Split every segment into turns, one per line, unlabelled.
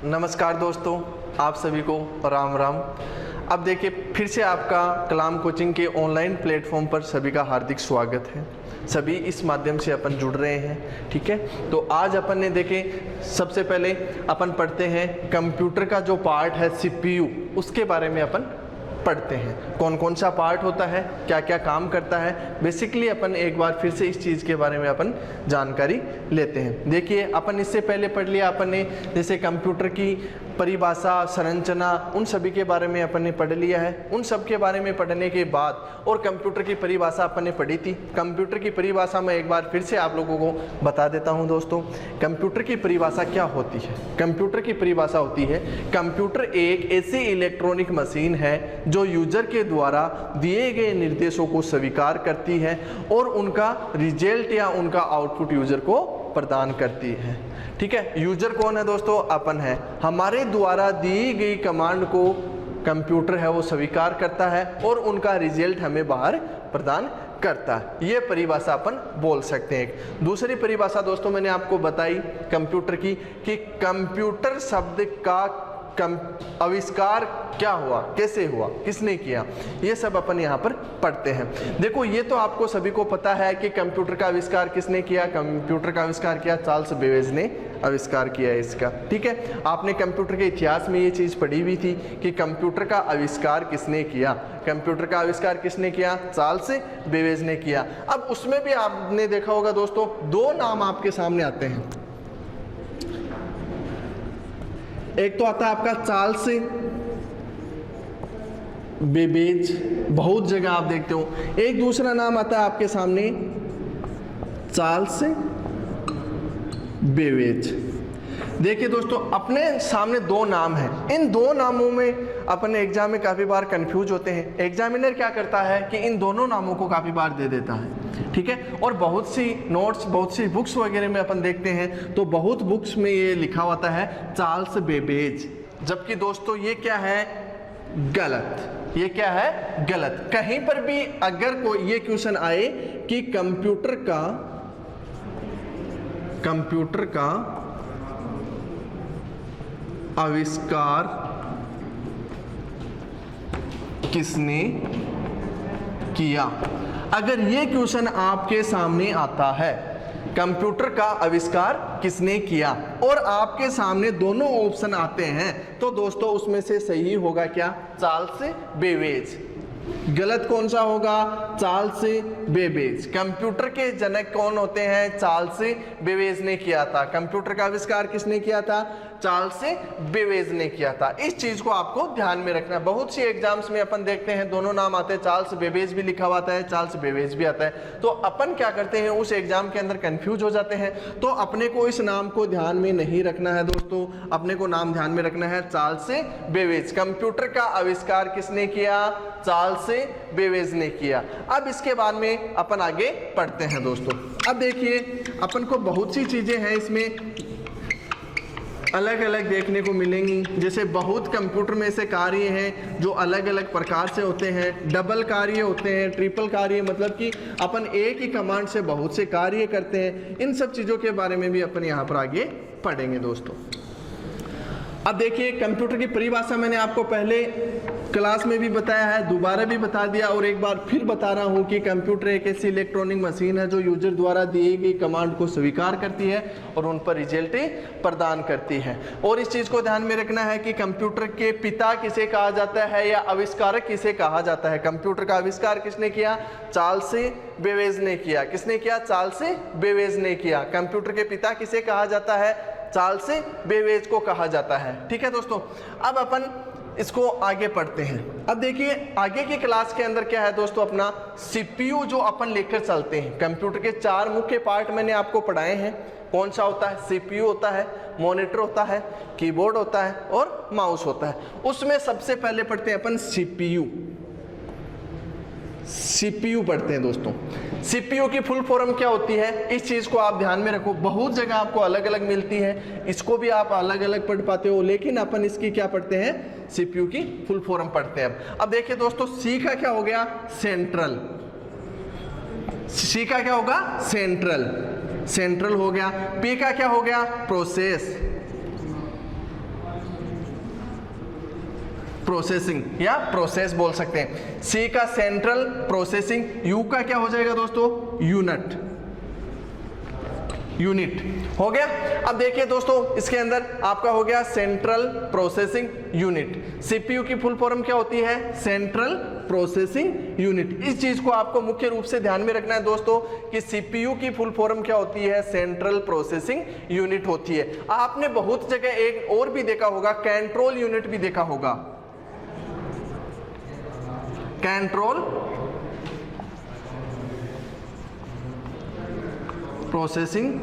नमस्कार दोस्तों, आप सभी को राम राम। अब देखिए, फिर से आपका कलाम कोचिंग के ऑनलाइन प्लेटफॉर्म पर सभी का हार्दिक स्वागत है। सभी इस माध्यम से अपन जुड़ रहे हैं, ठीक है। तो आज अपन ने देखे, सबसे पहले अपन पढ़ते हैं कंप्यूटर का जो पार्ट है CPU, उसके बारे में अपन पढ़ते हैं। कौन कौन सा पार्ट होता है, क्या क्या काम करता है, बेसिकली अपन एक बार फिर से इस चीज़ के बारे में अपन जानकारी लेते हैं। देखिए, अपन इससे पहले पढ़ लिया अपन ने, जैसे कंप्यूटर की परिभाषा, संरचना, उन सभी के बारे में अपन ने पढ़ लिया है। उन सब के बारे में पढ़ने के बाद और कंप्यूटर की परिभाषा अपन ने पढ़ी थी। कंप्यूटर की परिभाषा मैं एक बार फिर से आप लोगों को बता देता हूं दोस्तों। कंप्यूटर की परिभाषा क्या होती है? कंप्यूटर की परिभाषा होती है, कंप्यूटर एक ऐसी इलेक्ट्रॉनिक मशीन है जो यूजर के द्वारा दिए गए निर्देशों को स्वीकार करती है और उनका रिजल्ट या उनका आउटपुट यूजर को प्रदान करती है। ठीक है, यूजर कौन है दोस्तों? अपन है। हमारे द्वारा दी गई कमांड को कंप्यूटर है वो स्वीकार करता है और उनका रिजल्ट हमें बाहर प्रदान करता है। ये परिभाषा अपन बोल सकते हैं। एक दूसरी परिभाषा दोस्तों मैंने आपको बताई कंप्यूटर की, कि कंप्यूटर शब्द का आविष्कार क्या हुआ, कैसे हुआ, किसने किया, ये सब अपन यहाँ पर पढ़ते हैं। देखो, ये तो आपको सभी को पता है कि कंप्यूटर का आविष्कार किसने किया। कंप्यूटर का आविष्कार किया चार्ल्स बेबेज ने आविष्कार किया है इसका। ठीक है, आपने कंप्यूटर के इतिहास में ये चीज़ पढ़ी हुई थी कि कंप्यूटर का आविष्कार किसने किया। कंप्यूटर का आविष्कार किसने किया? चार्ल्स बेबेज ने किया। अब उसमें भी आपने देखा होगा दोस्तों, दो नाम आपके सामने आते हैं। एक तो आता है आपका चार्ल्स बेबेज, बहुत जगह आप देखते हो। एक दूसरा नाम आता है आपके सामने चार्ल्स बेबेज। देखिए दोस्तों, अपने सामने दो नाम हैं। इन दो नामों में अपन एग्जाम में काफ़ी बार कंफ्यूज होते हैं। एग्जामिनर क्या करता है कि इन दोनों नामों को काफ़ी बार दे देता है, ठीक है। और बहुत सी नोट्स, बहुत सी बुक्स वगैरह में अपन देखते हैं तो बहुत बुक्स में ये लिखा होता है चार्ल्स बेबेज, जबकि दोस्तों ये क्या है? गलत। ये क्या है? गलत। कहीं पर भी अगर कोई ये क्वेश्चन आए कि कंप्यूटर का आविष्कार किसने किया, अगर ये क्वेश्चन आपके सामने आता है, कंप्यूटर का आविष्कार किसने किया, और आपके सामने दोनों ऑप्शन आते हैं, तो दोस्तों उसमें से सही होगा क्या? Charles Babbage. गलत कौन सा होगा? Charles Babbage. कंप्यूटर के जनक कौन होते हैं? चार्ल्स बेबेज ने किया था। कंप्यूटर का आविष्कार किसने किया था? चार्ल्स बेबेज ने किया था। इस चीज को आपको ध्यान में रखना है। बहुत सी एग्जाम्स में अपन देखते हैं दोनों नाम आते हैं, चार्ल्स बेबेज भी लिखा हुआ आता है, चार्ल्स बेबेज भी आता है। तो अपन क्या करते हैं, उस एग्जाम के अंदर कंफ्यूज हो जाते हैं। तो अपने को इस नाम को ध्यान में नहीं रखना है दोस्तों, अपने को नाम ध्यान में रखना है चार्ल्स बेबेज। कंप्यूटर का आविष्कार किसने किया? चार्ल्स बेबेज ने किया। अब इसके बाद में अपन आगे पढ़ते हैं दोस्तों। अब देखिए, अपन को बहुत सी चीजें हैं इसमें अलग अलग देखने को मिलेंगी। जैसे बहुत कंप्यूटर में से कार्य हैं जो अलग अलग प्रकार से होते हैं। डबल कार्य होते हैं, ट्रिपल कार्य, मतलब कि अपन एक ही कमांड से बहुत से कार्य करते हैं। इन सब चीज़ों के बारे में भी अपन यहाँ पर आगे पढ़ेंगे दोस्तों। अब देखिए, कंप्यूटर की परिभाषा मैंने आपको पहले क्लास में भी बताया है, दोबारा भी बता दिया और एक बार फिर बता रहा हूं कि कंप्यूटर एक ऐसी इलेक्ट्रॉनिक मशीन है जो यूजर द्वारा दी गई कमांड को स्वीकार करती है और उन पर रिजल्ट प्रदान करती है। और इस चीज को ध्यान में रखना है कि कंप्यूटर के पिता किसे कहा जाता है या आविष्कारक किसे कहा जाता है। कंप्यूटर का आविष्कार किसने किया? चार्ल्स बेबेज ने किया। किसने किया? चार्ल्स बेबेज ने किया। कंप्यूटर के पिता किसे कहा जाता है? चार्ल्स बेबेज को कहा जाता है। ठीक है दोस्तों, अब अपन इसको आगे पढ़ते हैं। अब देखिए, आगे की क्लास के अंदर क्या है दोस्तों, अपना CPU जो अपन लेकर चलते हैं। कंप्यूटर के चार मुख्य पार्ट मैंने आपको पढ़ाए हैं। कौन सा होता है? CPU होता है, मॉनिटर होता है, कीबोर्ड होता है और माउस होता है। उसमें सबसे पहले पढ़ते हैं अपन CPU पढ़ते हैं दोस्तों। CPU की फुल फॉर्म क्या होती है, इस चीज को आप ध्यान में रखो। बहुत जगह आपको अलग अलग मिलती है, इसको भी आप अलग अलग पढ़ पाते हो, लेकिन अपन इसकी क्या पढ़ते हैं? CPU की फुल फॉर्म पढ़ते हैं। अब देखिए दोस्तों, C का क्या हो गया? सेंट्रल। C का क्या होगा? सेंट्रल हो गया। P का क्या हो गया? प्रोसेस। प्रोसेसिंग या प्रोसेस बोल सकते हैं। सी का सेंट्रल प्रोसेसिंग, यू का क्या हो जाएगा दोस्तों, यूनिट, यूनिट हो गया। अब देखिए दोस्तों इसके अंदर आपका हो गया सेंट्रल प्रोसेसिंग यूनिट। सीपीयू की फुल फॉर्म क्या होती है, सेंट्रल प्रोसेसिंग यूनिट। इस चीज को आपको मुख्य रूप से ध्यान में रखना है दोस्तों कि सीपीयू की फुल फॉर्म क्या होती है, सेंट्रल प्रोसेसिंग यूनिट होती है। आपने बहुत जगह एक और भी देखा होगा, कंट्रोल यूनिट भी देखा होगा, कंट्रोल प्रोसेसिंग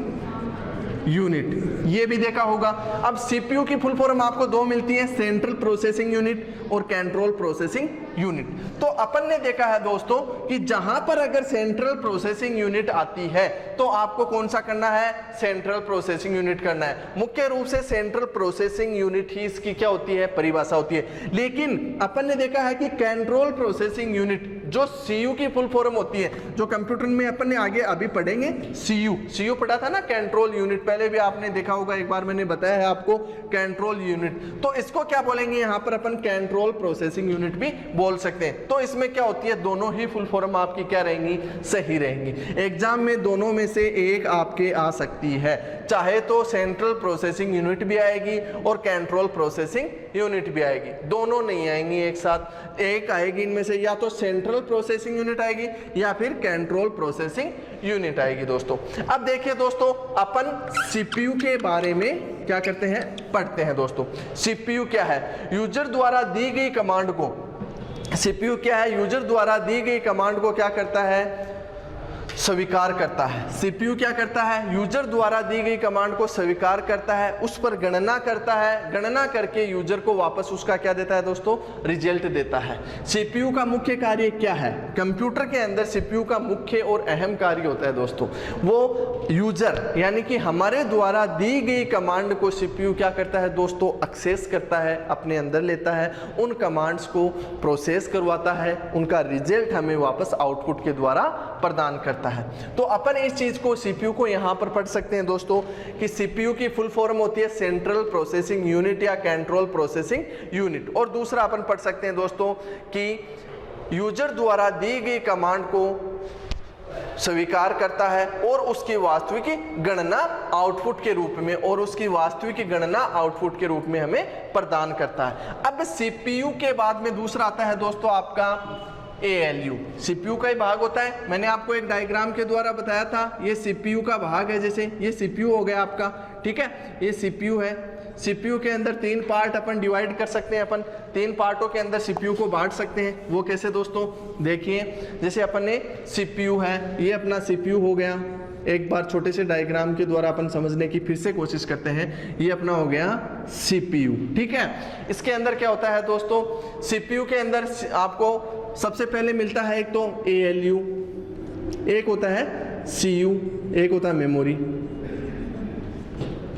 यूनिट, ये भी देखा होगा। अब सीपीयू की फुल फॉर्म आपको दो मिलती है, सेंट्रल प्रोसेसिंग यूनिट और कंट्रोल प्रोसेसिंग यूनिट। तो अपन ने देखा है दोस्तों कि जहां पर अगर सेंट्रल प्रोसेसिंग यूनिट आती है तो आपको कौन सा करना है, सेंट्रल प्रोसेसिंग यूनिट करना है। मुख्य रूप से सेंट्रल प्रोसेसिंग यूनिट ही इसकी क्या होती है, परिभाषा होती है। लेकिन अपन ने देखा है कि कंट्रोल प्रोसेसिंग यूनिट जो सीयू की फुल फॉर्म होती है, जो कंप्यूटर में अपन ने आगे अभी पढ़ेंगे, सीयू पढ़ा था ना, कंट्रोल यूनिट, पहले भी आपने देखा होगा, एक बार मैंने बताया है आपको कंट्रोल यूनिट। तो इसको क्या बोलेंगे यहां पर अपन, कंट्रोल प्रोसेसिंग यूनिट भी बोल सकते हैं। तो इसमें क्या होती है, दोनों ही फुल फॉर्म आपकी क्या रहेंगी, सही रहेंगी। एग्जाम में दोनों में से एक आपके आ सकती है, चाहे तो सेंट्रल प्रोसेसिंग यूनिट भी आएगी और कंट्रोल प्रोसेसिंग यूनिट भी आएगी, दोनों नहीं आएंगी एक साथ। एक आएगी इनमें से, या तो सेंट्रल प्रोसेसिंग यूनिट आएगी या फिर कंट्रोल प्रोसेसिंग यूनिट आएगी दोस्तों। अब देखिए दोस्तों अपन सीपीयू के बारे में क्या करते हैं, पढ़ते हैं दोस्तों। सीपीयू क्या है, यूजर द्वारा दी गई कमांड को, सीपीयू क्या है, यूजर द्वारा दी गई कमांड को क्या करता है, स्वीकार करता है। सीपीयू क्या करता है, यूजर द्वारा दी गई कमांड को स्वीकार करता है, उस पर गणना करता है, गणना करके यूजर को वापस उसका क्या देता है दोस्तों, रिजल्ट देता है। सीपीयू का मुख्य कार्य क्या है, कंप्यूटर के अंदर सीपीयू का मुख्य और अहम कार्य होता है दोस्तों, वो यूजर यानी कि हमारे द्वारा दी गई कमांड को सीपीयू क्या करता है दोस्तों, एक्सेस करता है, अपने अंदर लेता है, उन कमांड्स को प्रोसेस करवाता है, उनका रिजल्ट हमें वापस आउटपुट के द्वारा प्रदान करता है। तो अपन इस चीज को, सीपीयू को यहां पर पढ़ सकते हैं दोस्तों कि सीपीयू की फुल फॉर्म होती है सेंट्रल प्रोसेसिंग यूनिट या कंट्रोल प्रोसेसिंग यूनिट। और दूसरा अपन पढ़ सकते हैं दोस्तों कि यूजर द्वारा दी गई कमांड को स्वीकार करता है और उसकी वास्तविक गणना आउटपुट के रूप में, और उसकी वास्तविक गणना आउटपुट के रूप में हमें प्रदान करता है। अब सीपीयू के बाद में दूसरा आता है दोस्तों आपका ALU। सीपीयू का ही भाग होता है, मैंने आपको एक डायग्राम के द्वारा बताया था, ये सीपीयू का भाग है, जैसे ये सीपीयू हो गया आपका, ठीक है, ये सीपीयू है। सीपीयू के अंदर तीन पार्ट अपन डिवाइड कर सकते हैं, अपन तीन पार्टों के अंदर सीपीयू को बांट सकते हैं। वो कैसे दोस्तों, देखिए जैसे अपन ने सीपीयू है, ये अपना सीपीयू हो गया, एक बार छोटे से डायग्राम के द्वारा अपन समझने की फिर से कोशिश करते हैं। ये अपना हो गया सीपीयू, ठीक है। इसके अंदर क्या होता है दोस्तों, सीपीयू के अंदर आपको सबसे पहले मिलता है एक तो ALU, एक होता है CU, एक होता है मेमोरी।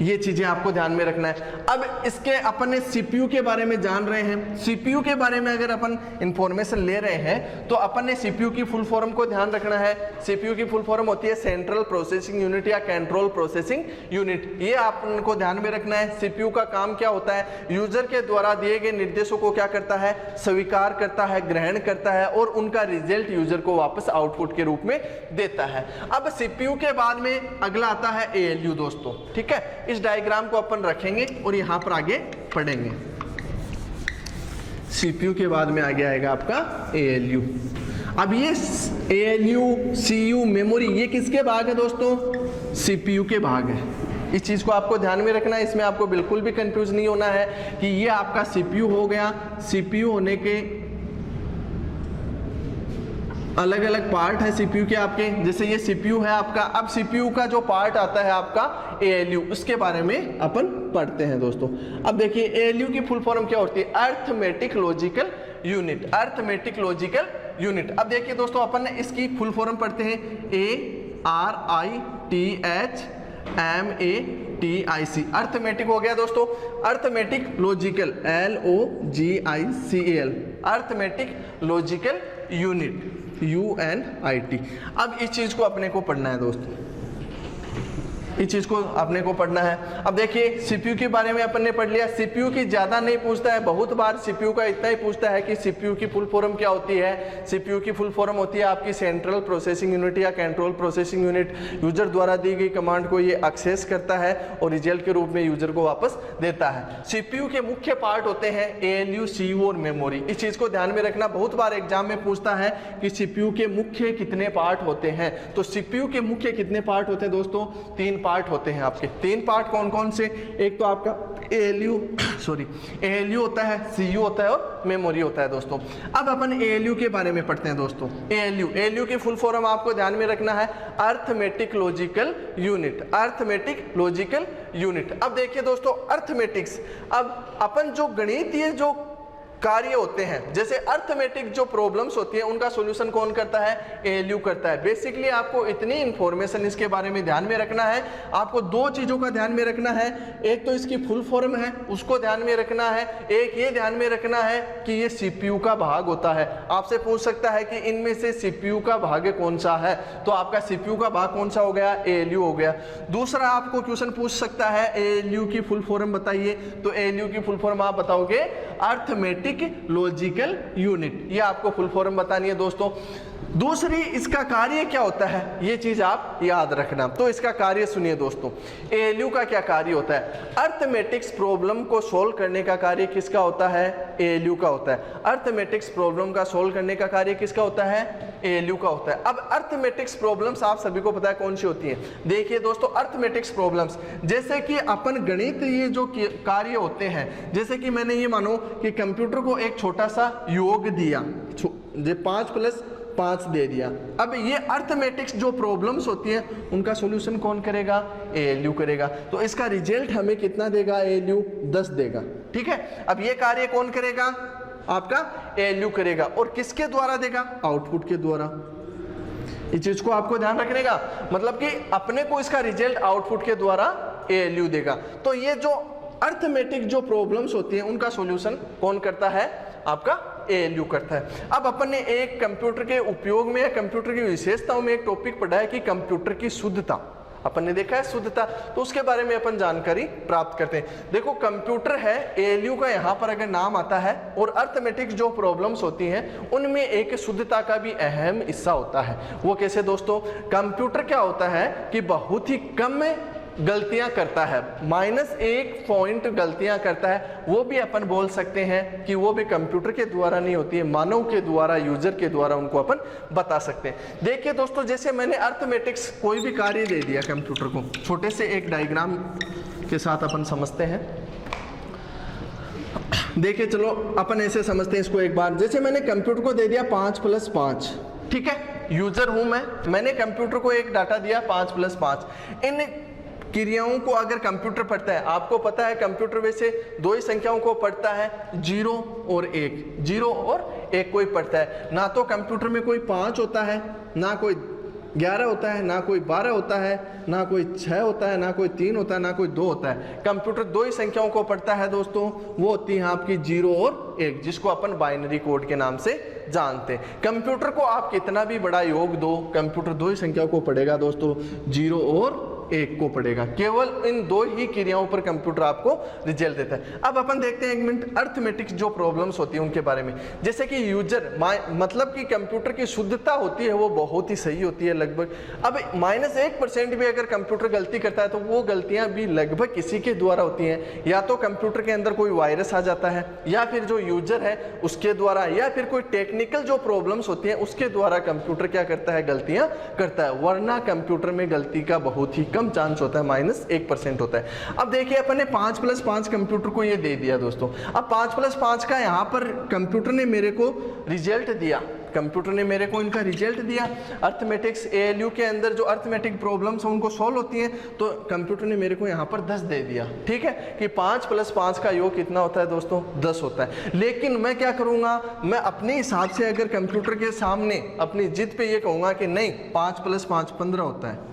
ये चीजें आपको ध्यान में रखना है। अब इसके अपन ने सीपीयू के बारे में जान रहे हैं, सीपीयू के बारे में अगर अपन इंफॉर्मेशन ले रहे हैं तो अपन ने सीपीयू की फुल फॉर्म को ध्यान रखना है। सीपीयू की फुल फॉर्म होती है सेंट्रल प्रोसेसिंग यूनिट या कंट्रोल प्रोसेसिंग यूनिट, ये आपको ध्यान में रखना है। सीपीयू का काम क्या होता है, यूजर के द्वारा दिए गए निर्देशों को क्या करता है, स्वीकार करता है, ग्रहण करता है और उनका रिजल्ट यूजर को वापस आउटपुट के रूप में देता है। अब सीपीयू के बाद में अगला आता है ALU दोस्तों, ठीक है। इस डायग्राम को अपन रखेंगे और यहां पर आगे पढ़ेंगे। सीपीयू के बाद में आगे आएगा आपका ALU। अब ये ALU, CU, मेमोरी, ये किसके भाग है दोस्तों, सीपीयू के भाग है। इस चीज को आपको ध्यान में रखना है, इसमें आपको बिल्कुल भी कंफ्यूज नहीं होना है कि ये आपका सीपीयू हो गया। सीपीयू होने के अलग अलग पार्ट है सीपीयू के आपके, जैसे ये सीपीयू है आपका। अब सीपीयू का जो पार्ट आता है आपका ALU, उसके बारे में अपन पढ़ते हैं दोस्तों। अब देखिए ALU की फुल फॉर्म क्या होती है, arithmetic logical unit, arithmetic logical unit. अब देखिए दोस्तों अपन ने इसकी फुल फॉर्म पढ़ते हैं ARITHMATIC, अर्थमेटिक हो गया दोस्तों। Arithmetic logical LOGICAL, arithmetic logical unit UNIT। अब इस चीज को अपने को पढ़ना है दोस्तों। इस चीज को अपने को पढ़ना है। अब देखिए सीपीयू के बारे में अपन ने पढ़ लिया। सीपीयू की ज्यादा नहीं पूछता है, बहुत बार सीपीयू का इतना ही पूछता है कि सीपीयू की फुल फॉर्म क्या होती है। सीपीयू की फुल फॉर्म होती है आपकी सेंट्रल प्रोसेसिंग यूनिट या कंट्रोल प्रोसेसिंग यूनिट। यूजर द्वारा दी गई कमांड को ये एक्सेस करता है और रिजल्ट के रूप में यूजर को वापस देता है। सीपीयू के मुख्य पार्ट होते हैं एएलयू, सीयू और मेमोरी। इस चीज को ध्यान में रखना, बहुत बार एग्जाम में पूछता है कि सीपीयू के मुख्य कितने पार्ट होते हैं। तो सीपीयू के मुख्य कितने पार्ट होते हैं दोस्तों? 3 पार्ट होते हैं आपके। 3 पार्ट कौन कौन से? एक तो आपका एएलयू होता है, सीयू होता है और मेमोरी होता है दोस्तों। अब अपन एएलयू के बारे में पढ़ते हैं दोस्तों। एएलयू की फुल फॉर्म आपको ध्यान में रखना है arithmetic logical unit. Arithmetic logical unit. अब देखिए दोस्तों अर्थमेटिक्स, अब अपन जो गणितीय जो कार्य होते हैं, जैसे अर्थमेटिक जो प्रॉब्लम्स होती है उनका सॉल्यूशन कौन करता है? एएलयू करता है। बेसिकली आपको इतनी इंफॉर्मेशन इसके बारे में ध्यान में रखना है। आपको 2 चीजों का ध्यान में रखना है, एक तो इसकी फुल फॉर्म है उसको ध्यान में रखना है, एक ये ध्यान में रखना है कि ये सीपीयू का भाग होता है। आपसे पूछ सकता है कि इनमें से सीपीयू का भाग कौन सा है, तो आपका सीपीयू का भाग कौन सा हो गया? एएलयू हो गया। दूसरा आपको क्वेश्चन पूछ सकता है एएलयू की फुल फॉर्म बताइए, तो एएलयू की फुल फॉर्म आप बताओगे अर्थमेटिक लॉजिकल यूनिट। ये आपको फुल फॉर्म बतानी है दोस्तों। दूसरी इसका कार्य क्या होता है, ये चीज आप याद रखना। तो इसका कार्य सुनिए दोस्तों, एएलयू का क्या कार्य होता है? अर्थमेटिक्स प्रॉब्लम को सोल्व करने का कार्य किसका होता है? एएलयू का होता है। अर्थमेटिक्स प्रॉब्लम का सोल्व करने का कार्य किसका होता है? एएलयू का होता है। अब अर्थमेटिक्स प्रॉब्लम्स आप सभी को पता है कौन सी होती है। देखिए दोस्तों अर्थमेटिक्स प्रॉब्लम्स, जैसे कि अपन गणित ये जो कार्य होते हैं, जैसे कि मैंने ये मानो कि कंप्यूटर को एक छोटा सा योग दिया, 5 + 5 दे दिया। अब ये अर्थमेटिक्स जो प्रॉब्लम्स होती हैं उनका सॉल्यूशन कौन करेगा? एएलयू करेगा। तो इसका रिजल्ट हमें कितना देगा? एएलयू 10 देगा। ठीक है। अब ये कार्य कौन करेगा? आपका एएलयू करेगा। और किसके द्वारा देगा? आउटपुट के द्वारा। इस चीज को आपको ध्यान रखने का, मतलब कि अपने को इसका रिजल्ट आउटपुट के द्वारा एएलयू देगा। तो ये जो अर्थमेटिक जो प्रॉब्लम्स होती हैं उनका सॉल्यूशन कौन करता है? आपका एएलयू करता है। अब अपन ने एक कंप्यूटर के उपयोग में या कंप्यूटर की विशेषताओं में एक टॉपिक पढ़ा है कि कंप्यूटर की शुद्धता। अपन ने देखा है शुद्धता, तो उसके बारे में अपन जानकारी प्राप्त करते हैं। देखो कंप्यूटर है, एएलयू का यहाँ पर अगर नाम आता है, और अर्थमेटिक जो प्रॉब्लम्स होती हैं उनमें एक शुद्धता का भी अहम हिस्सा होता है। वो कैसे दोस्तों? कंप्यूटर क्या होता है कि बहुत ही कम गलतियां करता है, -1 पॉइंट गलतियां करता है। वो भी अपन बोल सकते हैं कि वो भी कंप्यूटर के द्वारा नहीं होती है, मानव के द्वारा, यूजर के द्वारा उनको अपन बता सकते हैं। देखिए दोस्तों जैसे मैंने अर्थमेटिक्स कोई भी कार्य दे दिया कंप्यूटर को, छोटे से एक डायग्राम के साथ अपन समझते हैं। देखिए चलो अपन ऐसे समझते हैं इसको एक बार। जैसे मैंने कंप्यूटर को दे दिया 5 + 5, ठीक है, यूजर हूं मैंने कंप्यूटर को एक डाटा दिया 5 + 5। इन क्रियाओं को अगर कंप्यूटर पढ़ता है, आपको पता है कंप्यूटर वैसे 2 ही संख्याओं को पढ़ता है, 0 और 1, 0 और 1 को ही पढ़ता है। ना तो कंप्यूटर में कोई 5 होता है, ना कोई 11 होता है, ना कोई 12 होता है, ना कोई 6 होता है, ना कोई 3 होता है, ना कोई 2 होता है। कंप्यूटर 2 ही संख्याओं को पढ़ता है दोस्तों, वो होती है आपकी 0 और 1, जिसको अपन बाइनरी कोड के नाम से जानते हैं। कंप्यूटर को आप कितना भी बड़ा योग दो, कंप्यूटर 2 ही संख्याओं को पढ़ेगा दोस्तों, 0 और 1 को पढ़ेगा। केवल इन 2 ही क्रियाओं पर कंप्यूटर आपको रिजल्ट देता है। अब अपन देखते हैं 1 मिनट अर्थमेटिक्स जो प्रॉब्लम्स होती है उनके बारे में। जैसे कि यूजर मतलब कि कंप्यूटर की शुद्धता होती है वो बहुत ही सही होती है लगभग। अब -1% भी अगर कंप्यूटर गलती करता है तो वो गलतियां भी लगभग किसी के द्वारा होती हैं। या तो कंप्यूटर के अंदर कोई वायरस आ जाता है, या फिर जो यूजर है उसके द्वारा, या फिर कोई टेक्निकल जो प्रॉब्लम्स होती हैं उसके द्वारा कंप्यूटर क्या करता है? गलतियां करता है। वरना कंप्यूटर में गलती का बहुत ही कम चांस होता है, -1% होता है। अब देखिए अपन ने 5 + 5 कंप्यूटर को ये दे दिया दोस्तों। अब 5 + 5 का यहाँ पर कंप्यूटर ने मेरे को रिजल्ट दिया, कंप्यूटर ने मेरे को इनका रिजल्ट दिया। अर्थमेटिक्स एएलयू के अंदर जो अर्थमेटिक प्रॉब्लम्स उनको सॉल्व होती हैं, तो कंप्यूटर ने मेरे को यहाँ पर 10 दे दिया। ठीक है कि 5 + 5 का योग कितना होता है दोस्तों? 10 होता है। लेकिन मैं क्या करूँगा, मैं अपने हिसाब से अगर कंप्यूटर के सामने अपनी जिद पे ये कहूँगा कि नहीं 5 + 5 15 होता है,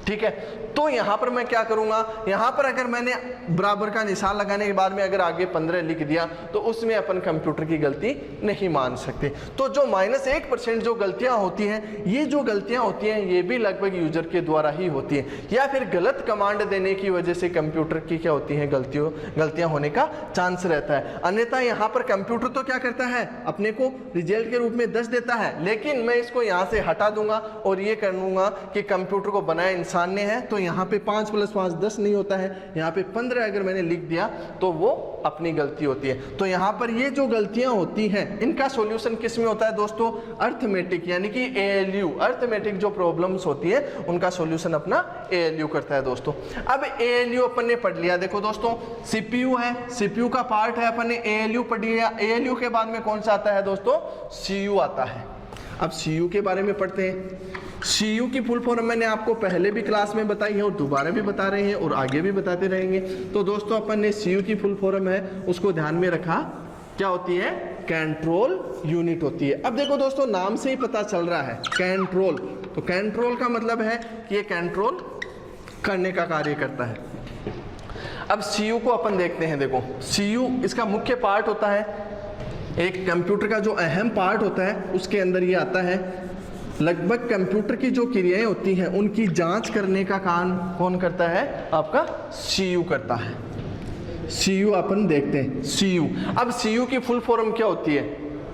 ठीक है। तो यहां पर मैं क्या करूंगा, यहां पर अगर मैंने बराबर का निशान लगाने के बाद में अगर आगे 15 लिख दिया तो उसमें अपन कंप्यूटर की गलती नहीं मान सकते। तो जो -1% जो गलतियां होती हैं, ये जो गलतियां होती हैं ये भी लगभग यूजर के द्वारा ही होती हैं, या फिर गलत कमांड देने की वजह से कंप्यूटर की क्या होती है, गलतियां होने का चांस रहता है। अन्यथा यहां पर कंप्यूटर तो क्या करता है, अपने को रिजल्ट के रूप में 10 देता है, लेकिन मैं इसको यहां से हटा दूंगा और ये कर दूंगा कि कंप्यूटर को बनाया इंसान ने है, तो यहाँ पे 5 + 5 10 नहीं होता है, यहाँ पे 15 अगर मैंने लिख दिया तो वो अपनी गलती होती है। तो यहाँ पर ये जो गलतियां होती हैं इनका सॉल्यूशन किस में होता है दोस्तों, अर्थमेटिक यानी कि ALU, अर्थमेटिक जो प्रॉब्लम्स होती है उनका सॉल्यूशन अपना ALU करता है दोस्तों। अब ALU अपन ने पढ़ लिया, देखो दोस्तों CPU है, CPU का पार्ट है, अपन ने ALU पढ़ लिया। ALU के बाद में कौन सा आता है दोस्तों, CU आता है। अब CU के बारे में पढ़ते हैं। CU की फुल फॉर्म मैंने आपको पहले भी क्लास में बताई है और दोबारा भी बता रहे हैं और आगे भी बताते रहेंगे। तो दोस्तों अपन ने CU की फुल फॉर्म है उसको ध्यान में रखा, क्या होती है, कंट्रोल यूनिट होती है। अब देखो दोस्तों नाम से ही पता चल रहा है कंट्रोल, तो कंट्रोल का मतलब है कि ये कंट्रोल करने का कार्य करता है। अब CU को अपन देखते हैं, देखो CU इसका मुख्य पार्ट होता है, एक कंप्यूटर का जो अहम पार्ट होता है उसके अंदर ये आता है। लगभग कंप्यूटर की जो क्रियाएं होती हैं उनकी जांच करने का काम कौन करता है, आपका CU करता है। CU अपन देखते हैं CU। अब CU की फुल फॉर्म क्या होती है,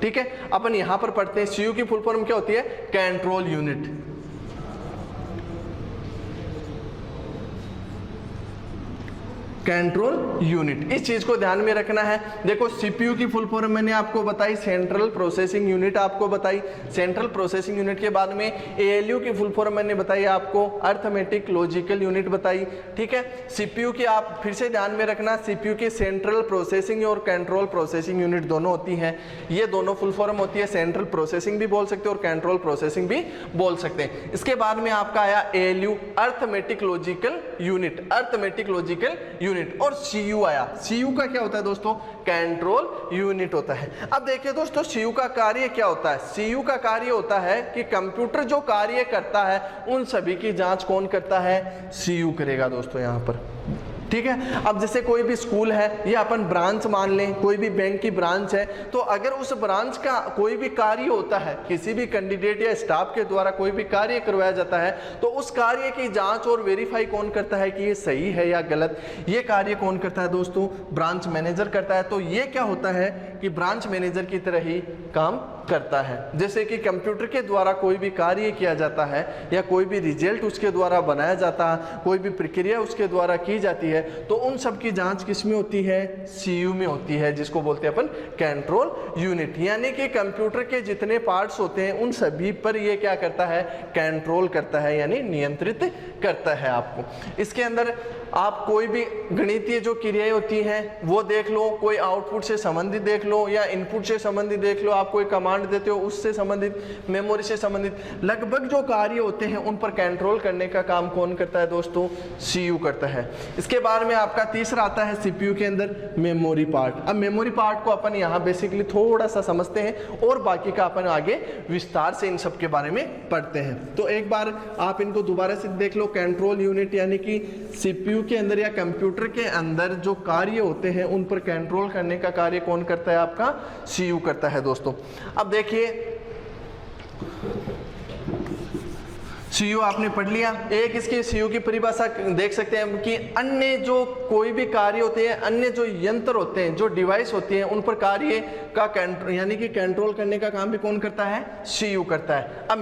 ठीक है, अपन यहां पर पढ़ते हैं। CU की फुल फॉर्म क्या होती है, कंट्रोल यूनिट। कंट्रोल यूनिट, इस चीज को ध्यान में रखना है। देखो CPU की फुल फॉर्म मैंने आपको बताई, सेंट्रल प्रोसेसिंग यूनिट आपको बताई। सेंट्रल प्रोसेसिंग यूनिट के बाद में ALU की फुल फॉर्म मैंने बताई आपको, अर्थमेटिक लॉजिकल यूनिट बताई, ठीक है। CPU की आप फिर से ध्यान में रखना, CPU की सेंट्रल प्रोसेसिंग और कंट्रोल प्रोसेसिंग यूनिट दोनों होती हैं। ये दोनों फुल फॉर्म होती है, सेंट्रल प्रोसेसिंग भी बोल सकते हो और कंट्रोल प्रोसेसिंग भी बोल सकते हैं। इसके बाद में आपका आया ALU, arithmetic logical unit, arithmetic logical unit. और CU आया, CU का क्या होता है दोस्तों, कंट्रोल यूनिट होता है। अब देखिए दोस्तों CU का कार्य क्या होता है, CU का कार्य होता है कि कंप्यूटर जो कार्य करता है उन सभी की जांच कौन करता है, CU करेगा दोस्तों यहाँ पर, ठीक है। अब जैसे कोई भी स्कूल है या अपन ब्रांच मान लें, कोई भी बैंक की ब्रांच है, तो अगर उस ब्रांच का कोई भी कार्य होता है, किसी भी कैंडिडेट या स्टाफ के द्वारा कोई भी कार्य करवाया जाता है, तो उस कार्य की जांच और वेरीफाई कौन करता है कि ये सही है या गलत, ये कार्य कौन करता है दोस्तों, ब्रांच मैनेजर करता है। तो ये क्या होता है कि ब्रांच मैनेजर की तरह ही काम करता है। जैसे कि कंप्यूटर के द्वारा कोई भी कार्य किया जाता है या कोई भी रिजल्ट उसके द्वारा बनाया जाता है, कोई भी प्रक्रिया उसके द्वारा की जाती है, तो उन सब की जांच किस में होती है, CU में होती है, जिसको बोलते हैं अपन कंट्रोल यूनिट। यानी कि कंप्यूटर के जितने पार्ट्स होते हैं उन सभी पर ये क्या करता है, कंट्रोल करता है, यानी नियंत्रित करता है आपको। इसके अंदर आप कोई भी गणितीय जो क्रियाएं होती हैं वो देख लो, कोई आउटपुट से संबंधित देख लो या इनपुट से संबंधित देख लो, आप कोई कमांड देते हो उससे संबंधित, मेमोरी से संबंधित, लगभग जो कार्य होते हैं उन पर कंट्रोल करने का काम कौन करता है दोस्तों, CU करता है। इसके बाद में आपका तीसरा आता है CPU के अंदर मेमोरी पार्ट। अब मेमोरी पार्ट को अपन यहाँ बेसिकली थोड़ा सा समझते हैं और बाकी का अपन आगे विस्तार से इन सब के बारे में पढ़ते हैं। तो एक बार आप इनको दोबारा से देख लो, कंट्रोल यूनिट यानी कि CPU के अंदर या कंप्यूटर के अंदर जो कार्य होते हैं उन पर कंट्रोल करने का कार्य कौन करता है, आपका CU करता है दोस्तों। अब देखिए CU आपने पढ़ लिया। एक इसकी CU की परिभाषा देख सकते हैं कि अन्य जो कोई भी कार्य होते हैं, अन्य जो यंत्र होते हैं, जो डिवाइस होती हैं, उन पर कार्य का यानी कि कंट्रोल करने का काम भी कौन करता है, CU करता है। अब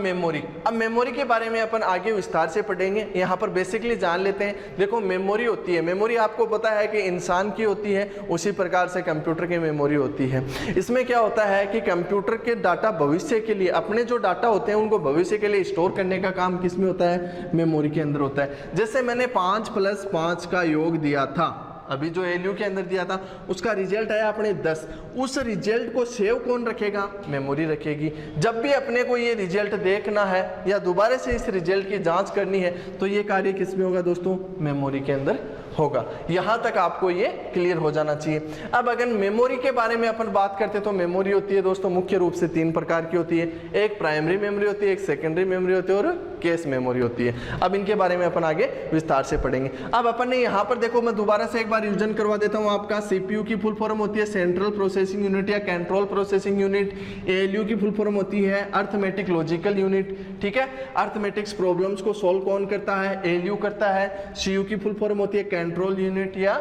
मेमोरी के बारे में अपन आगे विस्तार से पढ़ेंगे, यहाँ पर बेसिकली जान लेते हैं। देखो मेमोरी होती है, मेमोरी आपको पता है कि इंसान की होती है, उसी प्रकार से कंप्यूटर की मेमोरी होती है। इसमें क्या होता है कि कंप्यूटर के डाटा भविष्य के लिए, अपने जो डाटा होते हैं उनको भविष्य के लिए स्टोर करने का काम किसमें होता है, मेमोरी के अंदर होता है। जैसे मैंने 5 + 5 का योग दिया था, अभी जो ALU के अंदर दिया था उसका रिजल्ट आया अपने 10, उस रिजल्ट को सेव कौन रखेगा, मेमोरी रखेगी। जब भी अपने को ये रिजल्ट देखना है या दोबारा से इस रिजल्ट की जांच करनी है तो ये कार्य किसमें होगा दोस्तों, मेमोरी के अंदर होगा। यहाँ तक आपको ये क्लियर हो जाना चाहिए। अब अगर मेमोरी के बारे में अपन बात करते तो मेमोरी होती है दोस्तों मुख्य रूप से 3 प्रकार की होती है। एक प्राइमरी मेमोरी होती है, एक सेकेंडरी मेमोरी होती है और कैश मेमोरी होती है। अब इनके बारे में अपन आगे विस्तार से पढ़ेंगे। अब अपन ने यहाँ पर देखो, मैं दोबारा से एक बार रिवीजन करवा देता हूँ आपका। सीपीयू की फुल फॉर्म होती है सेंट्रल प्रोसेसिंग यूनिट या कंट्रोल प्रोसेसिंग यूनिट। एएलयू की फुल फॉर्म होती है अर्थमेटिक लॉजिकल यूनिट, ठीक है। अर्थमेटिक्स प्रॉब्लम्स को सॉल्व कौन करता है? एएलयू करता है। सीयू की फुल फॉर्म होती है कंट्रोल यूनिट या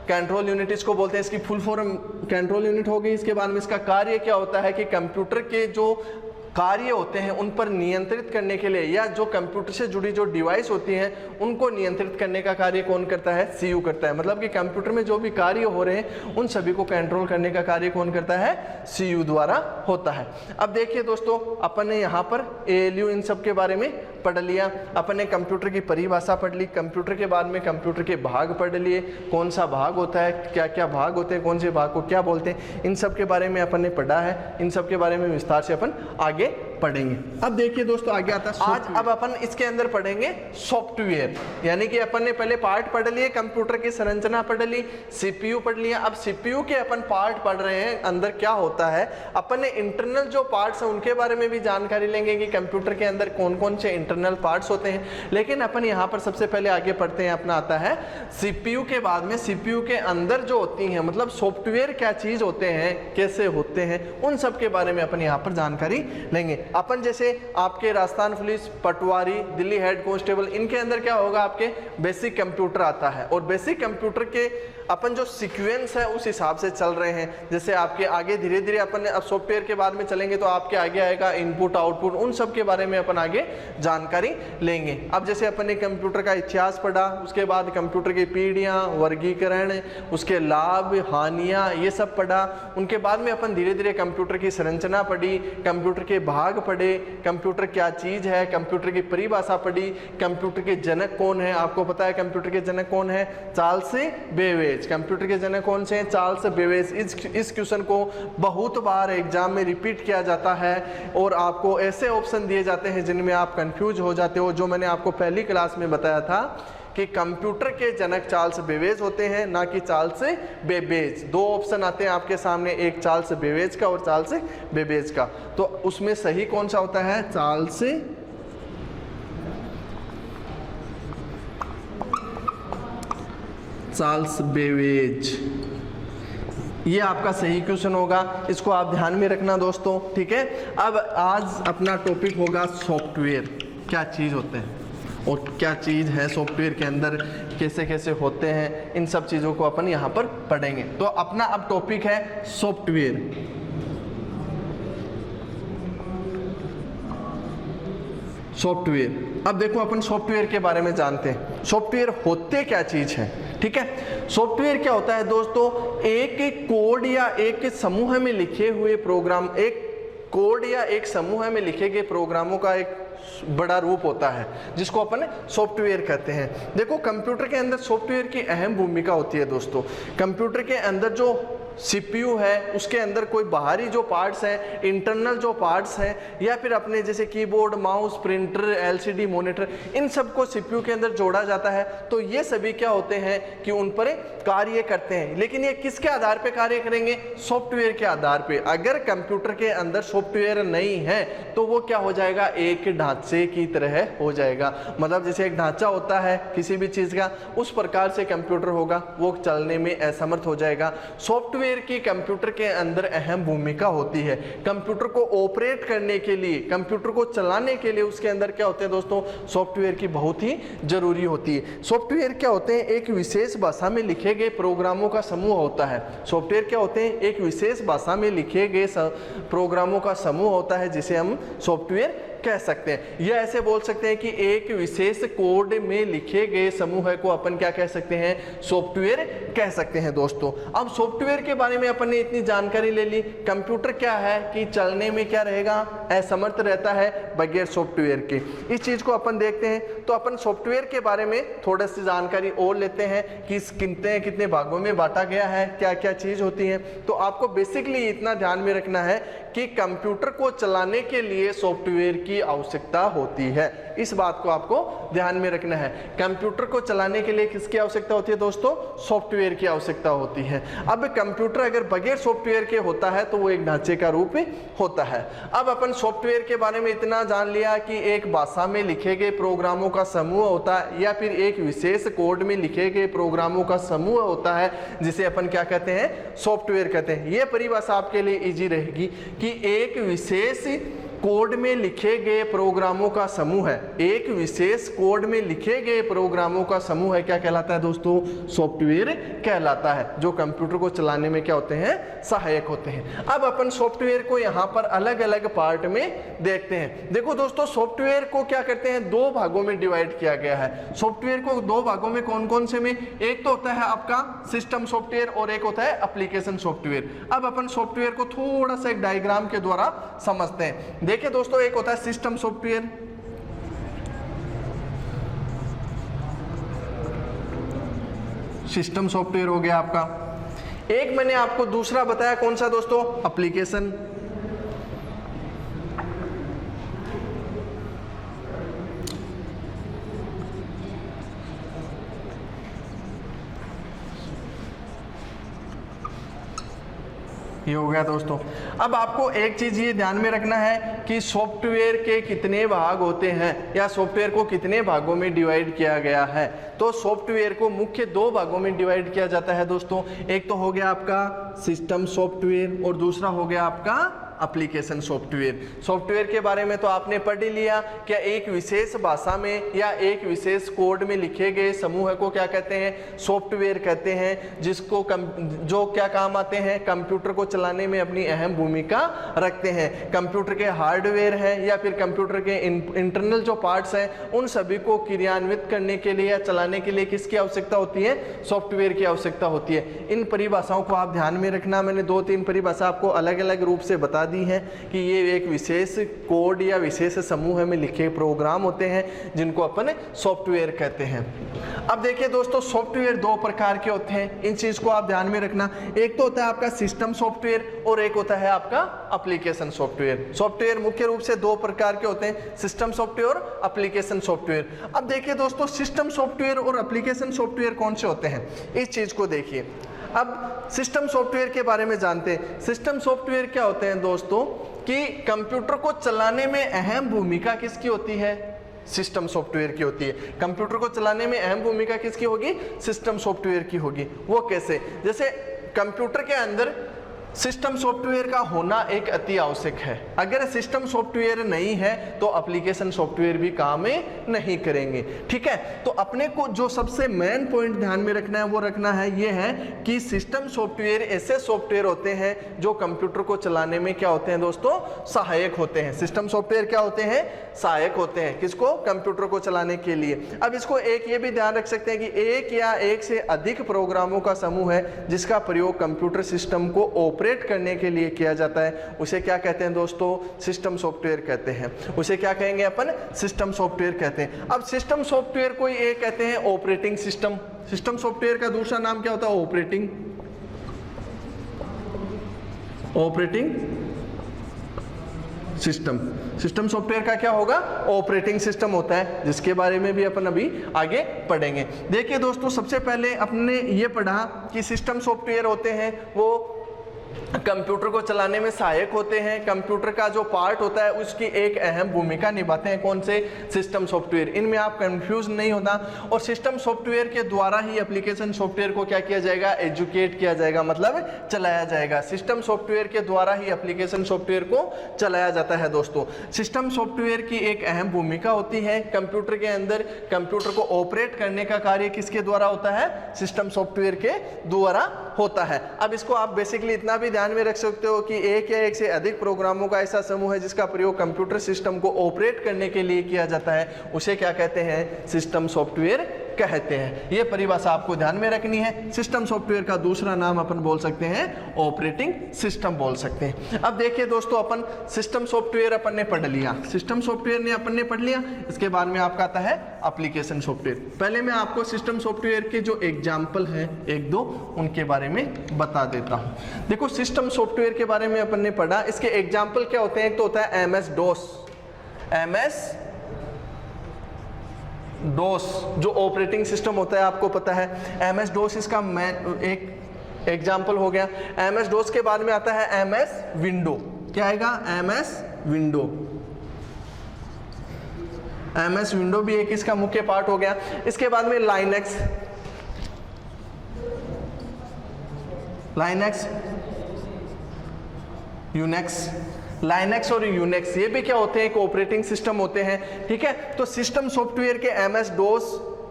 कंट्रोल यूनिट इसको बोलते हैं। इसकी फुल फॉर्म कंट्रोल यूनिट हो गई। इसके बाद में इसका कार्य क्या होता है कि कंप्यूटर के जो कार्य होते हैं उन पर नियंत्रित करने के लिए, या जो कंप्यूटर से जुड़ी जो डिवाइस होती हैं उनको नियंत्रित करने का कार्य कौन करता है? सीयू करता है। मतलब कि कंप्यूटर में जो भी कार्य हो रहे हैं उन सभी को कंट्रोल करने का कार्य कौन करता है? सीयू द्वारा होता है। अब देखिए दोस्तों, अपन ने यहाँ पर एएलयू इन सब के बारे में पढ़ लिया। अपन ने कंप्यूटर की परिभाषा पढ़ ली। कंप्यूटर के बाद में कंप्यूटर के भाग पढ़ लिए, कौन सा भाग होता है, क्या क्या भाग होते हैं, कौन से भाग को क्या बोलते हैं, इन सब के बारे में अपन ने पढ़ा है। इन सब के बारे में विस्तार से अपन आगे पढ़ेंगे। अब देखिए दोस्तों, आगे आता है आज। अब अपन इसके अंदर पढ़ेंगे सॉफ्टवेयर, यानी कि अपन ने पहले पार्ट पढ़ लिए, कंप्यूटर की संरचना पढ़ ली, सीपीयू पढ़ लिया। अब सीपीयू के अपन पार्ट पढ़ रहे हैं, अंदर क्या होता है। अपन ने इंटरनल जो पार्ट्स हैं उनके बारे में भी जानकारी लेंगे कि कंप्यूटर के अंदर कौन कौन से इंटरनल पार्ट्स होते हैं। लेकिन अपन यहाँ पर सबसे पहले आगे पढ़ते हैं, अपना आता है सीपीयू के बाद में सीपीयू के अंदर जो होती हैं, मतलब सॉफ्टवेयर क्या चीज होते हैं, कैसे होते हैं, उन सब के बारे में अपन यहाँ पर जानकारी लेंगे। अपन जैसे आपके राजस्थान पुलिस, पटवारी, दिल्ली हेड कांस्टेबल, इनके अंदर क्या होगा, आपके बेसिक कंप्यूटर आता है। और बेसिक कंप्यूटर के अपन जो सीक्वेंस है उस हिसाब से चल रहे हैं। जैसे आपके आगे धीरे धीरे अपन अब सॉफ्टवेयर के बाद में चलेंगे तो आपके आगे आएगा इनपुट आउटपुट, उन सब के बारे में अपन आगे जानकारी लेंगे। अब जैसे अपन ने कंप्यूटर का इतिहास पढ़ा, उसके बाद कंप्यूटर की पीढ़ियां, वर्गीकरण, उसके लाभ, हानियां, ये सब पढ़ा। उनके बाद में अपन धीरे धीरे कंप्यूटर की संरचना पढ़ी, कंप्यूटर के भाग पढ़े, कंप्यूटर क्या चीज है, कंप्यूटर की परिभाषा पढ़ी, कंप्यूटर के जनक कौन है। आपको पता है कंप्यूटर के जनक कौन है? Charles Babbage. कंप्यूटर के जनक कौन से हैं? Charles Babbage. इस क्वेश्चन को बहुत बार एग्जाम में रिपीट किया जाता है और आपको ऐसे ऑप्शन दिए जाते हैं जिनमें आप कंफ्यूज हो जाते हो। जो मैंने आपको पहली क्लास में बताया था कि कंप्यूटर के जनक चार्ल्स बेबेज होते हैं, ना कि चार्ल्स बेबेज। दो ऑप्शन आते हैं आपके सामने, एक चार्ल्स बेबेज का और चार्ल्स बेबेज का। तो उसमें सही कौन सा होता है? Charles Babbage. ये आपका सही क्वेश्चन होगा, इसको आप ध्यान में रखना दोस्तों, ठीक है। अब आज अपना टॉपिक होगा सॉफ्टवेयर, क्या चीज़ होते हैं और क्या चीज़ है सॉफ्टवेयर के अंदर, कैसे कैसे होते हैं, इन सब चीज़ों को अपन यहाँ पर पढ़ेंगे। तो अपना अब टॉपिक है सॉफ्टवेयर। सॉफ्टवेयर, अब देखो अपन सॉफ्टवेयर के बारे में जानते हैं। सॉफ्टवेयर होते क्या चीज़ है, ठीक है। सॉफ्टवेयर क्या होता है दोस्तों? एक कोड या एक समूह में लिखे हुए प्रोग्राम, एक कोड या एक समूह में लिखे गए प्रोग्रामों का एक बड़ा रूप होता है जिसको अपन सॉफ्टवेयर कहते हैं। देखो कंप्यूटर के अंदर सॉफ्टवेयर की अहम भूमिका होती है दोस्तों। कंप्यूटर के अंदर जो सीपीयू है उसके अंदर कोई बाहरी जो पार्ट्स हैं, इंटरनल जो पार्ट्स हैं, या फिर अपने जैसे keyboard, mouse, printer, LCD, monitor, इन सबको सीपीयू के अंदर जोड़ा जाता है। तो ये सभी क्या होते हैं कि उन पर कार्य करते हैं। लेकिन ये किसके आधार पे कार्य करेंगे? सॉफ्टवेयर के आधार पे। अगर कंप्यूटर के अंदर सॉफ्टवेयर नहीं है तो वो क्या हो जाएगा? एक ढांचे की तरह हो जाएगा। मतलब जैसे एक ढांचा होता है किसी भी चीज का, उस प्रकार से कंप्यूटर होगा, वो चलने में असमर्थ हो जाएगा। सॉफ्टवेयर की कंप्यूटर के अंदर अहम भूमिका होती है। कंप्यूटर को ऑपरेट करने के लिए, कंप्यूटर को चलाने के लिए उसके अंदर क्या होते हैं दोस्तों? सॉफ्टवेयर की बहुत ही जरूरी होती है। सॉफ्टवेयर क्या होते हैं? एक विशेष भाषा में लिखे गए प्रोग्रामों का समूह होता है। सॉफ्टवेयर क्या होते हैं? एक विशेष भाषा में लिखे गए प्रोग्रामों का समूह होता है जिसे हम सॉफ्टवेयर कह सकते हैं। यह ऐसे बोल सकते हैं कि एक विशेष कोड में लिखे गए समूह को अपन क्या कह सकते हैं? सॉफ्टवेयर कह सकते हैं दोस्तों। अब सॉफ्टवेयर के बारे में अपन ने इतनी जानकारी ले ली। कंप्यूटर क्या है कि चलने में क्या रहेगा? असमर्थ रहता है बगैर सॉफ्टवेयर के। इस चीज को अपन देखते हैं। तो अपन सॉफ्टवेयर के बारे में थोड़ी सी जानकारी और लेते हैं कि कितने भागों में बांटा गया है, क्या क्या चीज होती है। तो आपको बेसिकली इतना ध्यान में रखना है कि कंप्यूटर को चलाने के लिए सॉफ्टवेयर की की आवश्यकता होती है। इस बात को आपको ध्यान में रखना है। कंप्यूटर को चलाने के लिए किसकी आवश्यकता होती है दोस्तों? सॉफ्टवेयर की आवश्यकता होती है। अब कंप्यूटर अगर बगैर सॉफ्टवेयर के होता है तो वो एक ढांचे का रूप होता है। अब अपन सॉफ्टवेयर के बारे में इतना जान लिया कि एक भाषा में लिखे गए प्रोग्रामों का समूह होता है या फिर एक विशेष कोड में लिखे गए प्रोग्रामों का समूह होता है, जिसे अपन क्या कहते हैं? सॉफ्टवेयर कहते हैं। यह परिभाषा आपके लिए इजी रहेगी कि एक विशेष कोड में लिखे गए प्रोग्रामों का समूह है, एक विशेष कोड में लिखे गए प्रोग्रामों का समूह है, क्या कहलाता है दोस्तों? सॉफ्टवेयर कहलाता है, जो कंप्यूटर को चलाने में क्या होते हैं? सहायक होते हैं। अब अपन सॉफ्टवेयर को यहाँ पर अलग अलग पार्ट में देखते हैं। देखो दोस्तों, सॉफ्टवेयर को क्या करते हैं? दो भागों में डिवाइड किया गया है। सॉफ्टवेयर को दो भागों में कौन कौन से में? एक तो होता है आपका सिस्टम सॉफ्टवेयर और एक होता है एप्लीकेशन सॉफ्टवेयर। अब अपन सॉफ्टवेयर को थोड़ा सा एक डायग्राम के द्वारा समझते हैं। देखिए दोस्तों, एक होता है सिस्टम सॉफ्टवेयर, सिस्टम सॉफ्टवेयर हो गया आपका। एक मैंने आपको दूसरा बताया, कौन सा दोस्तों? एप्लीकेशन। ये हो गया दोस्तों। अब आपको एक चीज ये ध्यान में रखना है कि सॉफ्टवेयर के कितने भाग होते हैं या सॉफ्टवेयर को कितने भागों में डिवाइड किया गया है। तो सॉफ्टवेयर को मुख्य दो भागों में डिवाइड किया जाता है दोस्तों। एक तो हो गया आपका सिस्टम सॉफ्टवेयर और दूसरा हो गया आपका एप्लीकेशन सॉफ्टवेयर। सॉफ्टवेयर के बारे में तो आपने पढ़ ही लिया, क्या एक विशेष भाषा में या एक विशेष कोड में लिखे गए समूह को क्या कहते हैं? सॉफ्टवेयर कहते हैं, जिसको जो क्या काम आते हैं? कंप्यूटर को चलाने में अपनी अहम भूमिका रखते हैं। कंप्यूटर के हार्डवेयर हैं या फिर कंप्यूटर के इंटरनल जो पार्ट्स हैं, उन सभी को क्रियान्वित करने के लिए या चलाने के लिए किसकी आवश्यकता होती है? सॉफ्टवेयर की आवश्यकता होती है। इन परिभाषाओं को आप ध्यान में रखना। मैंने 2-3 परिभाषा आपको अलग अलग रूप से बता दी है कि ये एक विशेष कोड या विशेष समूह में लिखे प्रोग्राम होते हैं, जिनको अपन सॉफ्टवेयर कहते हैं। अब देखिए दोस्तों, सॉफ्टवेयर दो प्रकार के होते हैं, इन चीज को आप ध्यान में रखना। एक तो होता है आपका सिस्टम सॉफ्टवेयर और एक होता है आपका एप्लीकेशन सॉफ्टवेयर। सॉफ्टवेयर मुख्य रूप से दो प्रकार के होते हैं, सिस्टम सॉफ्टवेयर और एप्लीकेशन सॉफ्टवेयर। अब देखिए दोस्तों, सिस्टम सॉफ्टवेयर और एप्लीकेशन सॉफ्टवेयर कौन से होते हैं, इस चीज को देखिए। अब सिस्टम सॉफ्टवेयर के बारे में जानते हैं। सिस्टम सॉफ्टवेयर क्या होते हैं दोस्तों? कि कंप्यूटर को चलाने में अहम भूमिका किसकी होती है? सिस्टम सॉफ्टवेयर की होती है। कंप्यूटर को चलाने में अहम भूमिका किसकी होगी? सिस्टम सॉफ्टवेयर की होगी। वो कैसे? जैसे कंप्यूटर के अंदर सिस्टम सॉफ्टवेयर का होना एक अति आवश्यक है। अगर सिस्टम सॉफ्टवेयर नहीं है तो एप्लीकेशन सॉफ्टवेयर भी काम नहीं करेंगे। ठीक है, तो अपने को जो सबसे मेन पॉइंट ध्यान में रखना है वो रखना है ये है कि सिस्टम सॉफ्टवेयर ऐसे सॉफ्टवेयर होते हैं जो कंप्यूटर को चलाने में क्या होते हैं दोस्तों? सहायक होते हैं। सिस्टम सॉफ्टवेयर क्या होते हैं? सहायक होते हैं। किसको? कंप्यूटर को चलाने के लिए। अब इसको एक ये भी ध्यान रख सकते हैं कि एक या एक से अधिक प्रोग्रामों का समूह है जिसका प्रयोग कंप्यूटर सिस्टम को ऑपरेट करने के लिए किया जाता है, उसे क्या कहते हैं दोस्तों? सिस्टम सॉफ्टवेयर कहते हैं। उसे क्या कहेंगे अपन? सिस्टम सॉफ्टवेयर कहते हैं। अब सिस्टम सॉफ्टवेयर को एक कहते हैं ऑपरेटिंग सिस्टम। सिस्टम सॉफ्टवेयर का दूसरा नाम क्या होता है? Operating system. सिस्टम सॉफ्टवेयर का क्या होगा? ऑपरेटिंग सिस्टम होता है, जिसके बारे में भी अपन अभी आगे पढ़ेंगे। देखिए दोस्तों, सबसे पहले अपने ये पढ़ा कि सिस्टम सॉफ्टवेयर होते हैं वो कंप्यूटर को चलाने में सहायक होते हैं। कंप्यूटर का जो पार्ट होता है उसकी एक अहम भूमिका निभाते हैं। कौन से? System software. इनमें आप कंफ्यूज नहीं होना। और सिस्टम सॉफ्टवेयर के द्वारा ही एप्लीकेशन सॉफ्टवेयर को क्या किया जाएगा? एजुकेट किया जाएगा, मतलब चलाया जाएगा। सिस्टम सॉफ्टवेयर के द्वारा ही एप्लीकेशन सॉफ्टवेयर को चलाया जाता है दोस्तों। सिस्टम सॉफ्टवेयर की एक अहम भूमिका होती है कंप्यूटर के अंदर। कंप्यूटर को ऑपरेट करने का कार्य किसके द्वारा होता है? सिस्टम सॉफ्टवेयर के द्वारा होता है। अब इसको आप बेसिकली इतना भी ध्यान में रख सकते हो कि एक या एक से अधिक प्रोग्रामों का ऐसा समूह है जिसका प्रयोग कंप्यूटर सिस्टम को ऑपरेट करने के लिए किया जाता है, उसे क्या कहते हैं? सिस्टम सॉफ्टवेयर कहते हैं। यह परिभाषा आपको ध्यान में रखनी है। सिस्टम सॉफ्टवेयर का दूसरा नाम अपन बोल सकते हैं ऑपरेटिंग सिस्टम बोल सकते हैं। अब देखिए दोस्तों, अपन सिस्टम सॉफ्टवेयर अपन ने पढ़ लिया, सिस्टम सॉफ्टवेयर ने अपन ने पढ़ लिया। इसके बाद में आपका आता है एप्लीकेशन सॉफ्टवेयर। पहले मैं आपको सिस्टम सॉफ्टवेयर के जो एग्जाम्पल हैं एक दो उनके बारे में बता देता हूं। देखो, सिस्टम सॉफ्टवेयर के बारे में अपन ने पढ़ा, इसके एग्जाम्पल क्या होते हैं? एक तो होता है MS DOS। MS DOS जो ऑपरेटिंग सिस्टम होता है आपको पता है, MS DOS इसका एक एग्जाम्पल हो गया। MS DOS के बाद में आता है MS विंडो। क्या आएगा? MS window. MS विंडो भी एक इसका मुख्य पार्ट हो गया। इसके बाद में लाइनेक्स, लाइनेक्स और यूनिक्स, ये भी क्या होते हैं? एक ऑपरेटिंग सिस्टम होते हैं। ठीक है, तो सिस्टम सॉफ्टवेयर के MS DOS,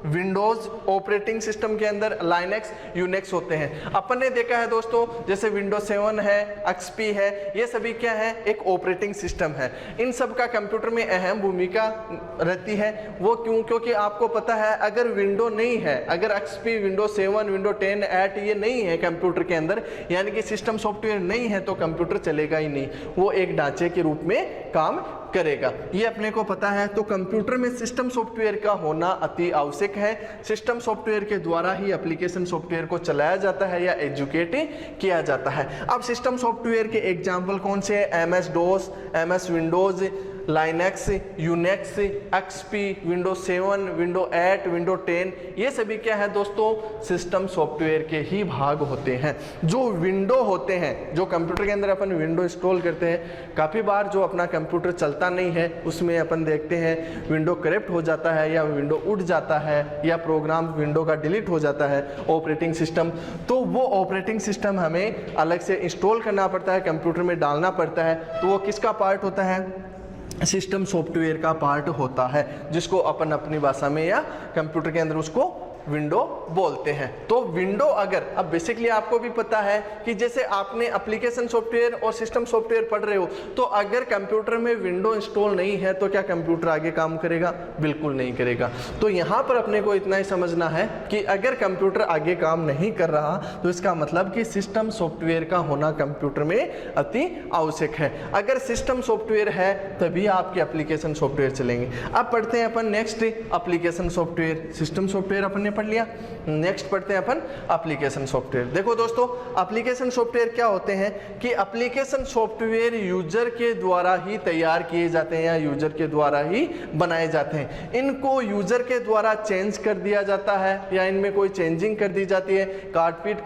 Windows operating system के अंदर लाइनेक्स, यूनिक्स होते हैं। अपन ने देखा है दोस्तों, जैसे विंडोज 7 है, XP है, ये सभी क्या है? एक ऑपरेटिंग सिस्टम है। इन सब का कंप्यूटर में अहम भूमिका रहती है। वो क्यों? क्योंकि आपको पता है अगर विंडो नहीं है, अगर XP, विंडोज 7, विंडो 10, 8 ये नहीं है कंप्यूटर के अंदर, यानी कि सिस्टम सॉफ्टवेयर नहीं है, तो कंप्यूटर चलेगा ही नहीं, वो एक ढांचे के रूप में काम करेगा। ये अपने को पता है। तो कंप्यूटर में सिस्टम सॉफ्टवेयर का होना अति आवश्यक है। सिस्टम सॉफ्टवेयर के द्वारा ही एप्लीकेशन सॉफ्टवेयर को चलाया जाता है या एजुकेट किया जाता है। अब सिस्टम सॉफ्टवेयर के एग्जाम्पल कौन से हैं? MS DOS, MS Windows, Linux, Unix, XP, window 7, window 8, window 10, ये सभी क्या है दोस्तों? सिस्टम सॉफ्टवेयर के ही भाग होते हैं। जो विंडो होते हैं, जो कंप्यूटर के अंदर अपन विंडो इंस्टॉल करते हैं, काफ़ी बार जो अपना कंप्यूटर चलता नहीं है उसमें अपन देखते हैं विंडो करप्ट हो जाता है, या विंडो उड़ जाता है, या प्रोग्राम विंडो का डिलीट हो जाता है, ऑपरेटिंग सिस्टम। तो वो ऑपरेटिंग सिस्टम हमें अलग से इंस्टॉल करना पड़ता है, कंप्यूटर में डालना पड़ता है। तो वो किसका पार्ट होता है? सिस्टम सॉफ्टवेयर का पार्ट होता है, जिसको अपन अपनी भाषा में या कंप्यूटर के अंदर उसको विंडो बोलते हैं। तो विंडो अगर, अब बेसिकली आपको भी पता है कि जैसे आपने एप्लीकेशन सॉफ्टवेयर और सिस्टम सॉफ्टवेयर पढ़ रहे हो, तो अगर कंप्यूटर में विंडो इंस्टॉल नहीं है तो क्या कंप्यूटर आगे काम करेगा? बिल्कुल नहीं करेगा। तो यहाँ पर अपने को इतना ही समझना है कि अगर कंप्यूटर आगे काम नहीं कर रहा तो इसका मतलब कि सिस्टम सॉफ्टवेयर का होना कंप्यूटर में अति आवश्यक है। अगर सिस्टम सॉफ्टवेयर है तभी आपके एप्लीकेशन सॉफ्टवेयर चलेंगे। अब पढ़ते हैं अपन next application software. System software अपन पढ़ लिया, नेक्स्ट पढ़ते हैं अपन एप्लीकेशन सॉफ्टवेयर। देखो दोस्तों, एप्लीकेशन सॉफ्टवेयर क्या होते हैं कि एप्लीकेशन सॉफ्टवेयर यूजर के द्वारा ही तैयार किए जाते हैं या यूजर के द्वारा ही बनाए जाते हैं। इनको यूजर के द्वारा चेंज कर दिया जाता है या इनमें कोई चेंजिंग कर दी जाती है, काट पीट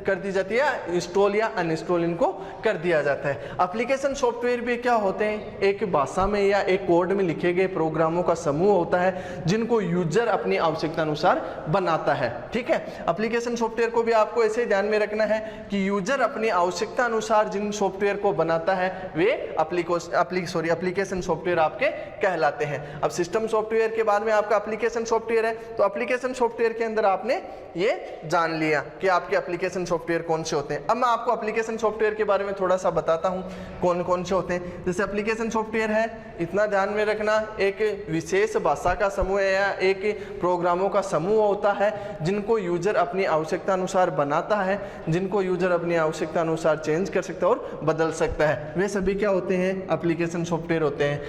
कर दी जाती है, इंस्टॉल या अनइंस्टॉल इनको कर दिया जाता है। एप्लीकेशन सॉफ्टवेयर भी क्या होते हैं? एक भाषा में या एक कोड में लिखे गए प्रोग्रामों का समूह होता है जिनको यूजर अपनी आवश्यकता अनुसार बनाता है। ठीक है, एप्लीकेशन सॉफ्टवेयर को भी आपको ऐसे ध्यान में रखना है कि यूजर अपनी आवश्यकता अनुसार जिन सॉफ्टवेयर को बनाता है वे एप्लीकेशन सॉफ्टवेयर आपके कहलाते हैं। अब सिस्टम सॉफ्टवेयर के बाद में आपका एप्लीकेशन सॉफ्टवेयर है। तो एप्लीकेशन सॉफ्टवेयर के अंदर आपने ये जान लिया कि आपके एप्लीकेशन सॉफ्टवेयर कौन से होते हैं। अब मैं आपको एप्लीकेशन सॉफ्टवेयर के बारे में थोड़ा सा बताता हूं कौन कौन से होते हैं। जैसे एप्लीकेशन सॉफ्टवेयर है, इतना ध्यान में रखना, एक विशेष भाषा का समूह है या एक प्रोग्रामों का समूह होता है जिनको यूजर अपनी आवश्यकता अनुसार बनाता है, जिनको यूजर अपनी आवश्यकता अनुसार चेंज कर सकता है और बदल सकता है। वे सभी क्या होते हैं? एप्लीकेशन सॉफ्टवेयर होते हैं।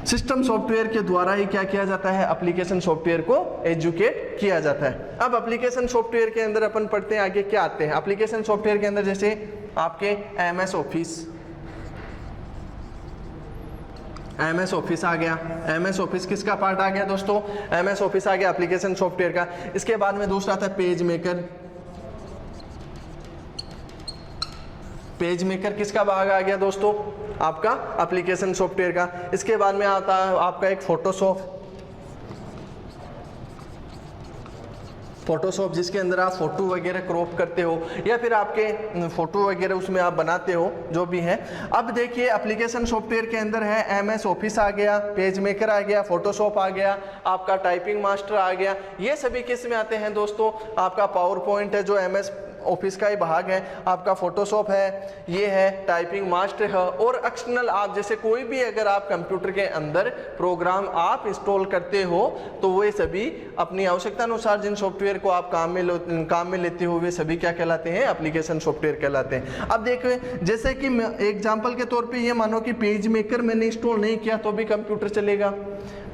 सिस्टम सॉफ्टवेयर के द्वारा ही क्या किया जाता है? एप्लीकेशन सॉफ्टवेयर को एजुकेट किया जाता है। अब एप्लीकेशन सॉफ्टवेयर के अंदर अपन पढ़ते हैं आगे क्या आते हैं। एप्लीकेशन सॉफ्टवेयर के अंदर जैसे आपके MS ऑफिस आ गया। MS ऑफिस किसका पार्ट आ गया दोस्तों? MS ऑफिस आ गया एप्लीकेशन सॉफ्टवेयर का। इसके बाद में दूसरा था पेज मेकर। पेज मेकर किसका भाग आ गया दोस्तों? आपका एप्लीकेशन सॉफ्टवेयर का। इसके बाद में आता है आपका एक फोटोशॉप जिसके अंदर आप फोटो वगैरह क्रॉप करते हो या फिर आपके फोटो वगैरह उसमें आप बनाते हो, जो भी है। अब देखिए एप्लीकेशन सॉफ्टवेयर के अंदर है MS ऑफिस आ गया, पेज मेकर आ गया, फोटोशॉप आ गया, आपका टाइपिंग मास्टर आ गया। ये सभी किस में आते हैं दोस्तों? आपका पावर पॉइंट है जो MS ऑफिस का ही भाग है, आपका फोटोशॉप है, ये है टाइपिंग मास्टर है। और एक्सटर्नल आप जैसे कोई भी अगर आप कंप्यूटर के अंदर प्रोग्राम आप इंस्टॉल करते हो तो वे सभी अपनी आवश्यकता अनुसार जिन सॉफ्टवेयर को आप काम में लेते हो वे सभी क्या कहलाते हैं? एप्लीकेशन सॉफ्टवेयर कहलाते हैं। अब देखो जैसे कि एग्जाम्पल के तौर पर ये मानो कि पेज मेकर मैंने इंस्टॉल नहीं किया तो भी कंप्यूटर चलेगा।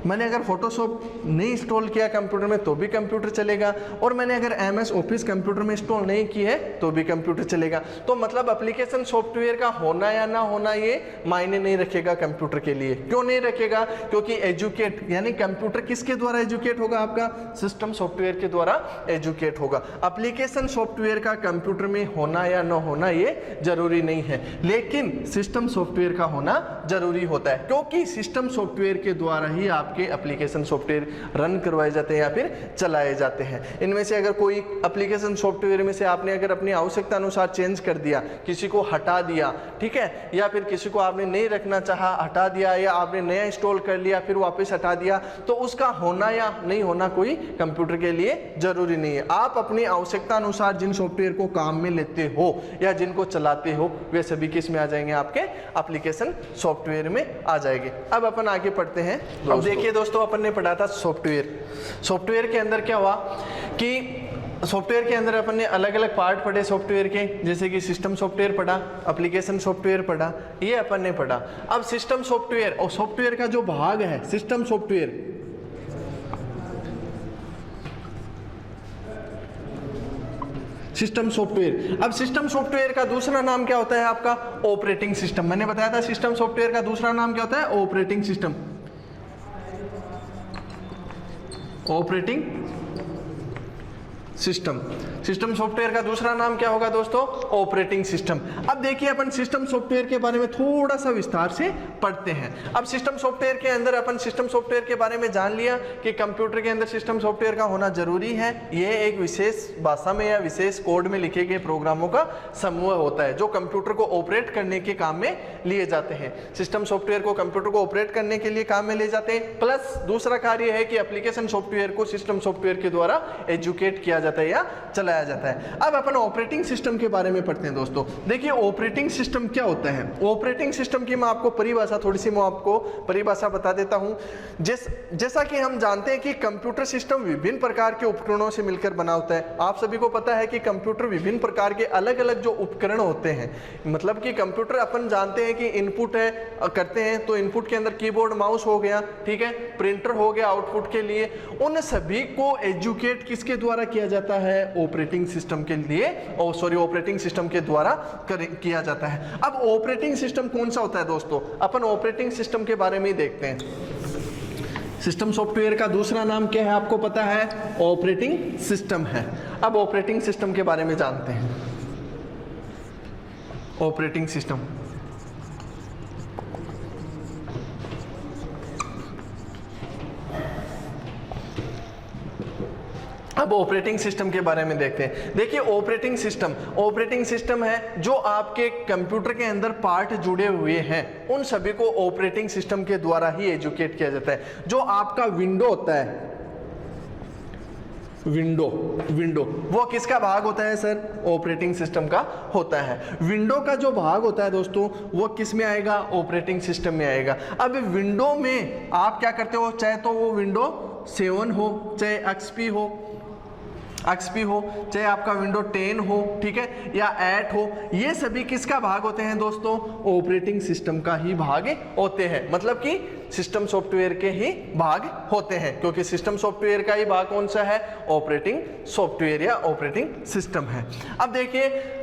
मैंने अगर फोटोशॉप नहीं इंस्टॉल किया कंप्यूटर में तो भी कंप्यूटर चलेगा, और मैंने अगर MS ऑफिस कंप्यूटर में इंस्टॉल नहीं की है तो भी कंप्यूटर चलेगा। तो मतलब एप्लीकेशन सॉफ्टवेयर का होना या ना होना ये मायने नहीं रखेगा कंप्यूटर के लिए। क्यों नहीं रखेगा? क्योंकि एजुकेट यानी कंप्यूटर किसके द्वारा एजुकेट होगा? आपका सिस्टम सॉफ्टवेयर के द्वारा एजुकेट होगा। एप्लीकेशन सॉफ्टवेयर का कंप्यूटर में होना या ना होना ये जरूरी नहीं है, लेकिन सिस्टम सॉफ्टवेयर का होना जरूरी होता है, क्योंकि सिस्टम सॉफ्टवेयर के द्वारा ही आपके एप्लीकेशन सॉफ्टवेयर रन करवाए जाते हैं या फिर चलाए जाते हैं। इनमें से अगर कोई एप्लीकेशन सॉफ्टवेयर में से आपने अगर अपनी आवश्यकता अनुसार चेंज कर दिया, किसी को हटा दिया, ठीक है, या फिर किसी को आपने नहीं रखना चाहा हटा दिया, या आपने नया इंस्टॉल कर लिया फिर वापस हटा दिया, तो उसका होना या नहीं होना कोई कंप्यूटर के लिए जरूरी नहीं है। आप अपनी आवश्यकता अनुसार जिन सॉफ्टवेयर को काम में लेते हो या जिनको चलाते हो वे सभी किस में आ जाएंगे? आपके एप्लीकेशन सॉफ्टवेयर में आ जाएंगे। अब अपन आगे पढ़ते हैं। अब देखिए दोस्तों, अपन ने पढ़ा था सॉफ्टवेयर के अंदर क्या हुआ कि सॉफ्टवेयर के अंदर अपन ने अलग अलग पार्ट पढ़े सॉफ्टवेयर के, जैसे कि सिस्टम सॉफ्टवेयर पढ़ा, एप्लीकेशन सॉफ्टवेयर पढ़ा, ये अपन ने पढ़ा। अब सिस्टम सॉफ्टवेयर और सॉफ्टवेयर का जो भाग है सिस्टम सॉफ्टवेयर, सिस्टम सॉफ्टवेयर। अब सिस्टम सॉफ्टवेयर का दूसरा नाम क्या होता है? आपका ऑपरेटिंग सिस्टम। मैंने बताया था सिस्टम सॉफ्टवेयर का दूसरा नाम क्या होता है? Operating system. Operating system. System software का दूसरा नाम क्या होगा दोस्तों? Operating system. अब देखिए अपन सिस्टम सॉफ्टवेयर के बारे में थोड़ा सा विस्तार से पढ़ते हैं। अब सिस्टम सॉफ्टवेयर के अंदर अपन सिस्टम सॉफ्टवेयर के बारे में जान लिया कि कंप्यूटर के अंदर सिस्टम सॉफ्टवेयर का होना जरूरी है। यह एक विशेष भाषा में या विशेष कोड में लिखे गए प्रोग्रामों का समूह होता है जो कंप्यूटर को ऑपरेट करने के काम में लिए जाते हैं। सिस्टम सॉफ्टवेयर को कंप्यूटर को ऑपरेट करने के लिए काम में ले जाते हैं, प्लस दूसरा कार्य है कि एप्लीकेशन सॉफ्टवेयर को सिस्टम सॉफ्टवेयर के द्वारा एजुकेट किया जाता है या चलाया जाता है। अब अपन ऑपरेटिंग सिस्टम के बारे में पढ़ते हैं दोस्तों। देखिए ऑपरेटिंग सिस्टम क्या होता है। ऑपरेटिंग सिस्टम की मैं आपको परिभाषा थोड़ी सी मैं आपको परिभाषा बता देता हूं। जैसा कि हम जानते हैं कि कंप्यूटर सिस्टम विभिन्न प्रकार के उपकरणों से मिलकर बना होता है। आप सभी को पता है कि कंप्यूटर विभिन्न प्रकार के अलग अलग जो उपकरण होते हैं, मतलब कि कंप्यूटर अपन जानते हैं कि इनपुट है करते हैं तो इनपुट के अंदर कीबोर्ड माउस हो गया, ठीक है, प्रिंटर हो गया आउटपुट के लिए। उन सभी को एजुकेट किसके द्वारा किया जाता है? ऑपरेटिंग सिस्टम के लिए ऑपरेटिंग सिस्टम के द्वारा किया जाता है। अब ऑपरेटिंग सिस्टम कौन सा होता है दोस्तों? अपन ऑपरेटिंग सिस्टम के बारे में देखते हैं। सिस्टम सॉफ्टवेयर का दूसरा नाम क्या है आपको पता है? ऑपरेटिंग सिस्टम है। अब ऑपरेटिंग सिस्टम के बारे में जानते हैं। ऑपरेटिंग सिस्टम, अब ऑपरेटिंग सिस्टम के बारे में देखते हैं। देखिए ऑपरेटिंग सिस्टम है जो आपके कंप्यूटर के अंदर पार्ट जुड़े हुए हैं, उन सभी को ऑपरेटिंग सिस्टम के द्वारा ही एजुकेट किया जाता है। जो आपका विंडो होता है, विंडो वो किसका भाग होता है सर? ऑपरेटिंग सिस्टम का होता है। विंडो का जो भाग होता है दोस्तों वो किस में आएगा? ऑपरेटिंग सिस्टम में आएगा। अब विंडो में आप क्या करते हो, चाहे तो वो विंडो 7 हो, चाहे XP हो, चाहे आपका विंडो 10 हो, ठीक है, या 8 हो, ये सभी किसका भाग होते हैं दोस्तों? ऑपरेटिंग सिस्टम का ही भाग होते हैं। मतलब कि सिस्टम सॉफ्टवेयर के ही भाग होते हैं, क्योंकि सिस्टम सॉफ्टवेयर का ही भाग कौन सा है? ऑपरेटिंग सॉफ्टवेयर या ऑपरेटिंग सिस्टम है। अब देखिए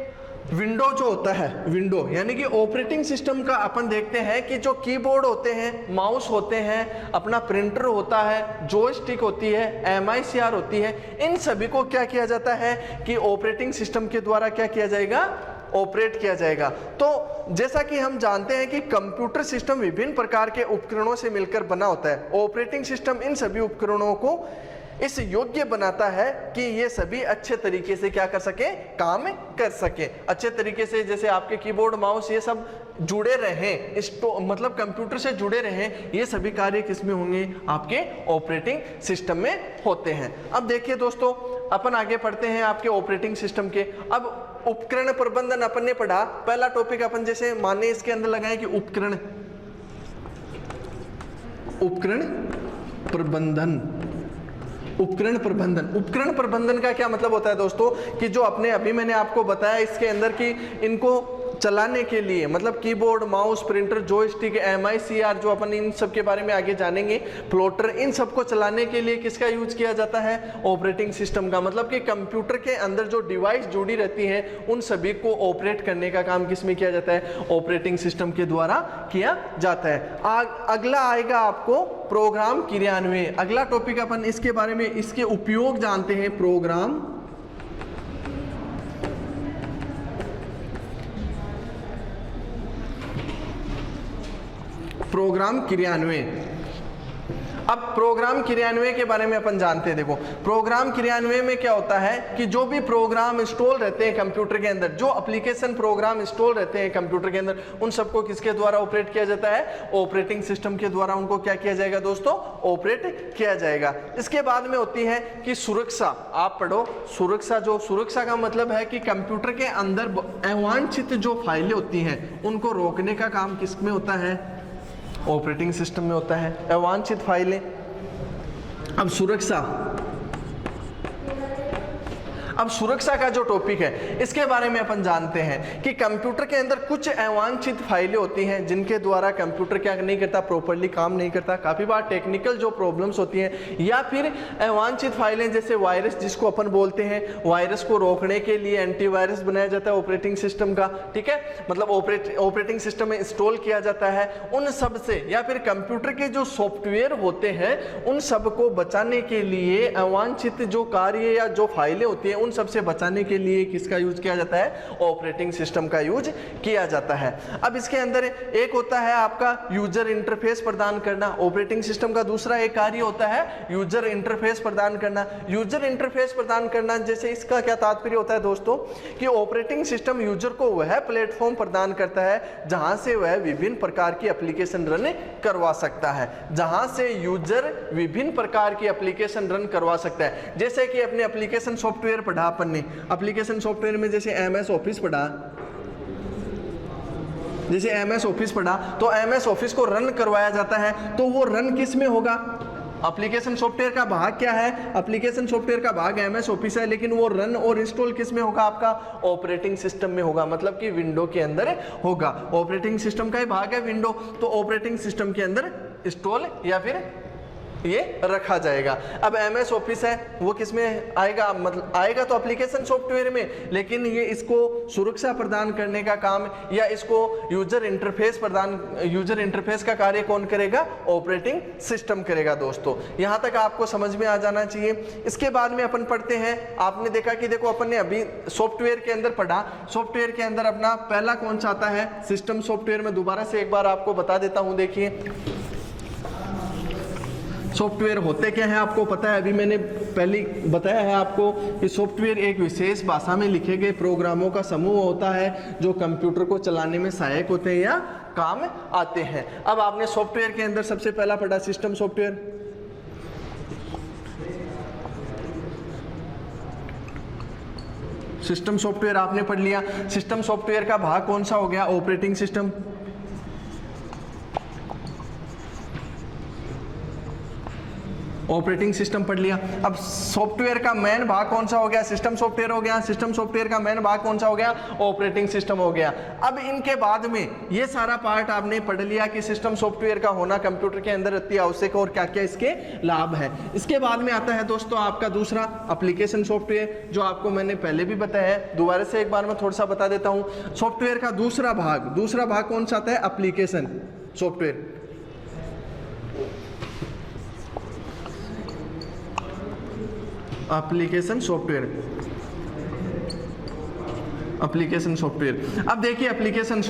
विंडो जो होता है, विंडो यानी कि ऑपरेटिंग सिस्टम का अपन देखते हैं कि जो कीबोर्ड होते हैं, माउस होते हैं, अपना प्रिंटर होता है, जॉयस्टिक होती है, MICR होती है, इन सभी को क्या किया जाता है कि ऑपरेटिंग सिस्टम के द्वारा क्या किया जाएगा? ऑपरेट किया जाएगा। तो जैसा कि हम जानते हैं कि कंप्यूटर सिस्टम विभिन्न प्रकार के उपकरणों से मिलकर बना होता है। ऑपरेटिंग सिस्टम इन सभी उपकरणों को इस योग्य बनाता है कि ये सभी अच्छे तरीके से क्या कर सके? काम कर सके अच्छे तरीके से। जैसे आपके कीबोर्ड माउस ये सब जुड़े रहें, मतलब कंप्यूटर से जुड़े रहें, ये सभी कार्य किसमें होंगे? आपके ऑपरेटिंग सिस्टम में होते हैं। अब देखिए दोस्तों अपन आगे पढ़ते हैं आपके ऑपरेटिंग सिस्टम के। अब उपकरण प्रबंधन अपन ने पढ़ा। पहला टॉपिक अपन जैसे माने इसके अंदर लगाए कि उपकरण प्रबंधन। उपकरण प्रबंधन का क्या मतलब होता है दोस्तों? कि जो अपने अभी मैंने आपको बताया इसके अंदर कि इनको चलाने के लिए, मतलब keyboard, mouse, printer, joystick, MICR जो अपन इन सब के बारे में आगे जानेंगे, प्लॉटर, इन सबको चलाने के लिए किसका यूज किया जाता है? ऑपरेटिंग सिस्टम का। मतलब कि कंप्यूटर के अंदर जो डिवाइस जुड़ी रहती है उन सभी को ऑपरेट करने का काम किसमें किया जाता है? ऑपरेटिंग सिस्टम के द्वारा किया जाता है। अगला आएगा आपको प्रोग्राम क्रियान्वयन। अगला टॉपिक अपन इसके बारे में, इसके उपयोग जानते हैं। प्रोग्राम क्रियान्वयन। अब प्रोग्राम क्रियान्वयन के बारे में अपन जानते हैं। देखो, प्रोग्राम क्रियान्वयन में क्या होता है कि जो भी प्रोग्राम इंस्टॉल रहते हैं कंप्यूटर के अंदर, जो एप्लीकेशन प्रोग्राम इंस्टॉल रहते हैं कंप्यूटर के अंदर, उन सबको किसके द्वारा ऑपरेट किया जाता है? ऑपरेटिंग सिस्टम के द्वारा उनको क्या किया जाएगा दोस्तों? ऑपरेट किया जाएगा। इसके बाद में होती है कि सुरक्षा। आप पढ़ो सुरक्षा। जो सुरक्षा का मतलब है कि कंप्यूटर के अंदर अवांछित जो फाइलें होती हैं उनको रोकने का काम किस में होता है? ऑपरेटिंग सिस्टम में होता है। अवांछित फाइलें। अब सुरक्षा का जो टॉपिक है इसके बारे में अपन जानते हैं कि कंप्यूटर के अंदर कुछ अवांछित फाइलें होती हैं जिनके द्वारा कंप्यूटर क्या नहीं करता? प्रॉपर्ली काम नहीं करता। काफी बार टेक्निकल जो प्रॉब्लम्स होती हैं, या फिर अवांछित फाइलें जैसे वायरस जिसको अपन बोलते हैं, वायरस को रोकने के लिए एंटीवायरस बनाया जाता है ऑपरेटिंग सिस्टम का। ठीक है, मतलब ऑपरेटिंग सिस्टम में इंस्टॉल किया जाता है। उन सब से, या फिर कंप्यूटर के जो सॉफ्टवेयर होते हैं उन सब को बचाने के लिए, अवांछित जो कार्य या जो फाइलें होती हैं उन सबसे बचाने के लिए किसका यूज किया जाता है? ऑपरेटिंग सिस्टम का यूज किया जाता है। अब इसके अंदर एक होता है आपका यूजर इंटरफेस प्रदान करना। ऑपरेटिंग सिस्टम का दूसरा एक कार्य होता है यूजर इंटरफेस प्रदान करना। यूजर इंटरफेस प्रदान करना, जैसे इसका क्या तात्पर्य होता है दोस्तों कि ऑपरेटिंग सिस्टम यूजर को वह प्लेटफॉर्म प्रदान करता है जहां से वह विभिन्न प्रकार की एप्लीकेशन रन करवा सकता है। जहां से यूजर विभिन्न प्रकार की एप्लीकेशन रन करवा सकता है। जैसे कि अपने एप्लीकेशन सॉफ्टवेयर पढ़ा अपन ने, एप्लीकेशन सॉफ्टवेयर में जैसे MS ऑफिस पढ़ा, तो MS ऑफिस को रन करवाया जाता है। तो वो रन किस में होगा? एप्लीकेशन सॉफ्टवेयर का भाग क्या है? एप्लीकेशन सॉफ्टवेयर का भाग MS ऑफिस है, लेकिन वो रन और इंस्टॉल किस में होगा? आपका ऑपरेटिंग सिस्टम में होगा, मतलब कि विंडो के अंदर होगा। ऑपरेटिंग सिस्टम का ही भाग है विंडो, तो ऑपरेटिंग सिस्टम के अंदर इंस्टॉल या फिर ये रखा जाएगा। अब MS ऑफिस है वो किस में आएगा? मतलब आएगा तो एप्लीकेशन सॉफ्टवेयर में, लेकिन ये इसको सुरक्षा प्रदान करने का काम या इसको यूजर इंटरफेस का कार्य कौन करेगा? ऑपरेटिंग सिस्टम करेगा। दोस्तों यहां तक आपको समझ में आ जाना चाहिए। इसके बाद में अपन पढ़ते हैं, आपने देखा कि देखो अपन ने अभी सॉफ्टवेयर के अंदर पढ़ा, सॉफ्टवेयर के अंदर अपना पहला कौन सा आता है? System software. में दोबारा से एक बार आपको बता देता हूं। देखिए सॉफ्टवेयर होते क्या है आपको पता है, अभी मैंने पहले बताया है आपको कि सॉफ्टवेयर एक विशेष भाषा में लिखे गए प्रोग्रामों का समूह होता है जो कंप्यूटर को चलाने में सहायक होते हैं या काम आते हैं। अब आपने सॉफ्टवेयर के अंदर सबसे पहला पढ़ा सिस्टम सॉफ्टवेयर। सिस्टम सॉफ्टवेयर आपने पढ़ लिया। सिस्टम सॉफ्टवेयर का भाग कौन सा हो गया? Operating system. ऑपरेटिंग सिस्टम पढ़ लिया। अब सॉफ्टवेयर का मेन भाग कौन सा हो गया? सिस्टम सॉफ्टवेयर हो गया। सिस्टम सॉफ्टवेयर का मेन भाग कौन सा हो गया? ऑपरेटिंग सिस्टम हो गया। अब इनके बाद में ये सारा पार्ट आपने पढ़ लिया कि सिस्टम सॉफ्टवेयर का होना कंप्यूटर के अंदर अति आवश्यक है और क्या क्या इसके लाभ है। इसके बाद में आता है दोस्तों आपका दूसरा एप्लीकेशन सॉफ्टवेयर, जो आपको मैंने पहले भी बताया है, दोबारा से एक बार मैं थोड़ा सा बता देता हूं। सॉफ्टवेयर का दूसरा भाग कौन सा आता है? Application software. Application software. अब देखिए एप्लीकेशन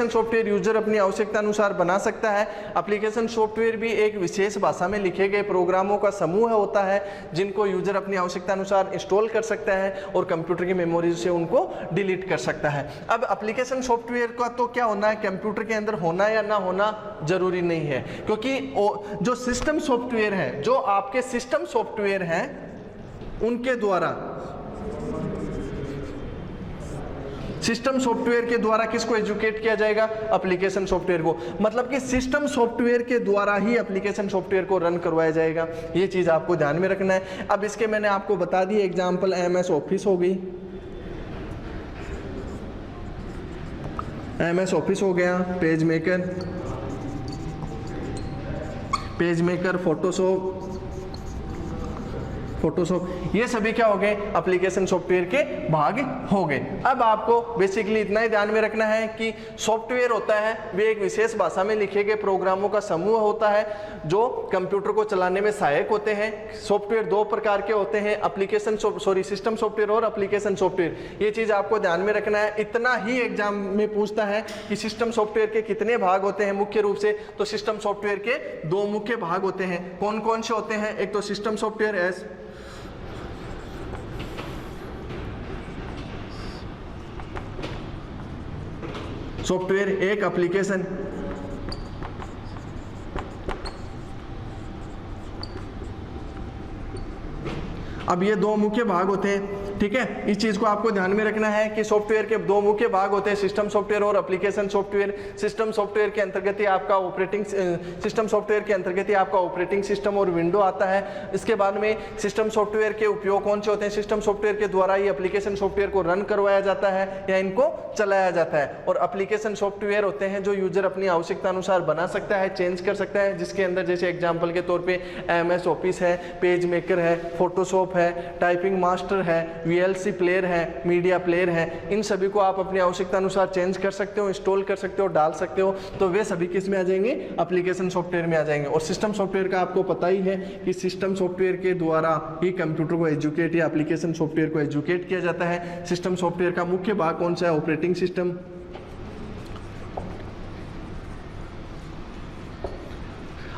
सॉफ्टवेयर यूजर अपनी आवश्यकता अनुसार बना सकता है। एप्लीकेशन सॉफ्टवेयर भी एक विशेष भाषा में लिखे गए प्रोग्रामों का समूह होता है जिनको यूजर अपनी आवश्यकता अनुसार इंस्टॉल कर सकता है और कंप्यूटर की मेमोरी से उनको डिलीट कर सकता है। अब एप्लीकेशन सॉफ्टवेयर का तो क्या होना है, कंप्यूटर के अंदर होना या ना होना जरूरी नहीं है, क्योंकि जो सिस्टम सॉफ्टवेयर है, जो आपके सिस्टम सॉफ्टवेयर हैं उनके द्वारा, सिस्टम सॉफ्टवेयर के द्वारा किसको एजुकेट किया जाएगा? एप्लीकेशन सॉफ्टवेयर को। मतलब कि सिस्टम सॉफ्टवेयर के द्वारा ही एप्लीकेशन सॉफ्टवेयर को रन करवाया जाएगा। ये चीज आपको ध्यान में रखना है। अब इसके मैंने आपको बता दी एग्जांपल, MS ऑफिस हो गई, MS ऑफिस हो गया, पेज मेकर, फोटोशॉप, ये सभी क्या हो गए, एप्लीकेशन सॉफ्टवेयर के भाग हो गए। अब आपको बेसिकली इतना ही ध्यान में रखना है कि सॉफ्टवेयर होता है वे एक विशेष भाषा में लिखे गए प्रोग्रामों का समूह होता है जो कंप्यूटर को चलाने में सहायक होते हैं। सॉफ्टवेयर दो प्रकार के होते हैं, सिस्टम सॉफ्टवेयर और एप्लीकेशन सॉफ्टवेयर। ये चीज आपको ध्यान में रखना है। इतना ही एग्जाम में पूछता है कि सिस्टम सॉफ्टवेयर के कितने भाग होते हैं मुख्य रूप से। तो सिस्टम सॉफ्टवेयर के दो मुख्य भाग होते हैं। कौन कौन से होते हैं? एक तो सिस्टम सॉफ्टवेयर एज सॉफ्टवेयर, एक एप्लीकेशन। अब ये दो मुख्य भाग होते हैं, ठीक है। इस चीज को आपको ध्यान में रखना है कि सॉफ्टवेयर के दो मुख्य भाग होते हैं, सिस्टम सॉफ्टवेयर और एप्लीकेशन सॉफ्टवेयर। सिस्टम सॉफ्टवेयर के अंतर्गत ही आपका ऑपरेटिंग सिस्टम और विंडो आता है। इसके बाद में सिस्टम सॉफ्टवेयर के उपयोग कौन से होते हैं? सिस्टम सॉफ्टवेयर के द्वारा ही एप्लीकेशन सॉफ्टवेयर को रन करवाया जाता है या इनको चलाया जाता है। और एप्लीकेशन सॉफ्टवेयर होते हैं जो यूजर अपनी आवश्यकता अनुसार बना सकता है, चेंज कर सकता है, जिसके अंदर जैसे एग्जाम्पल के तौर पे MS ऑफिस है, पेज मेकर है, फोटोशॉप है, टाइपिंग मास्टर है, VLC प्लेयर है, मीडिया प्लेयर है। इन सभी को आप अपनी आवश्यकता अनुसार चेंज कर सकते हो, इंस्टॉल कर सकते हो, डाल सकते हो। तो वे सभी किस में आ जाएंगे? एप्लीकेशन सॉफ्टवेयर में आ जाएंगे। और सिस्टम सॉफ्टवेयर का आपको पता ही है कि सिस्टम सॉफ्टवेयर के द्वारा ही कंप्यूटर को एजुकेट या एप्लीकेशन सॉफ्टवेयर को एजुकेट किया जाता है। सिस्टम सॉफ्टवेयर का मुख्य भाग कौन सा है? Operating system.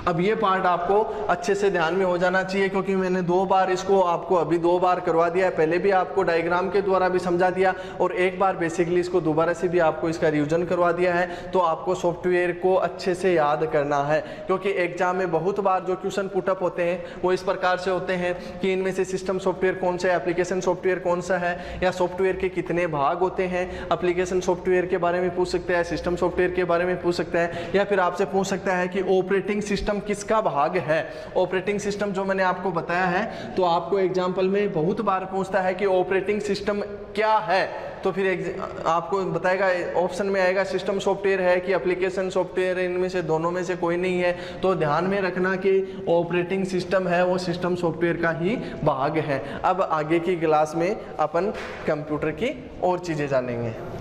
अब ये पार्ट आपको अच्छे से ध्यान में हो जाना चाहिए, क्योंकि मैंने दो बार इसको आपको अभी दो बार करवा दिया है। पहले भी आपको डायग्राम के द्वारा भी समझा दिया और एक बार बेसिकली इसको दोबारा से भी आपको इसका रिवीजन करवा दिया है। तो आपको सॉफ्टवेयर को अच्छे से याद करना है, क्योंकि एग्जाम में बहुत बार जो क्वेश्चन पुटअप होते हैं वो इस प्रकार से होते हैं कि इनमें से सिस्टम सॉफ्टवेयर कौन सा है, एप्लीकेशन सॉफ्टवेयर कौन सा है, या सॉफ्टवेयर के कितने भाग होते हैं। एप्लीकेशन सॉफ्टवेयर के बारे में पूछ सकता है, सिस्टम सॉफ्टवेयर के बारे में पूछ सकता है, या फिर आपसे पूछ सकता है कि ऑपरेटिंग सिस्टम किसका भाग है। ऑपरेटिंग सिस्टम जो मैंने आपको बताया है, तो आपको एग्जाम्पल में बहुत बार पूछता है कि ऑपरेटिंग सिस्टम क्या है। तो फिर आपको बताएगा, ऑप्शन में आएगा सिस्टम सॉफ्टवेयर है कि एप्लीकेशन सॉफ्टवेयर है, इनमें से दोनों में से कोई नहीं है। तो ध्यान में रखना कि ऑपरेटिंग सिस्टम है वो सिस्टम सॉफ्टवेयर का ही भाग है। अब आगे की क्लास में अपन कंप्यूटर की और चीज़ें जानेंगे।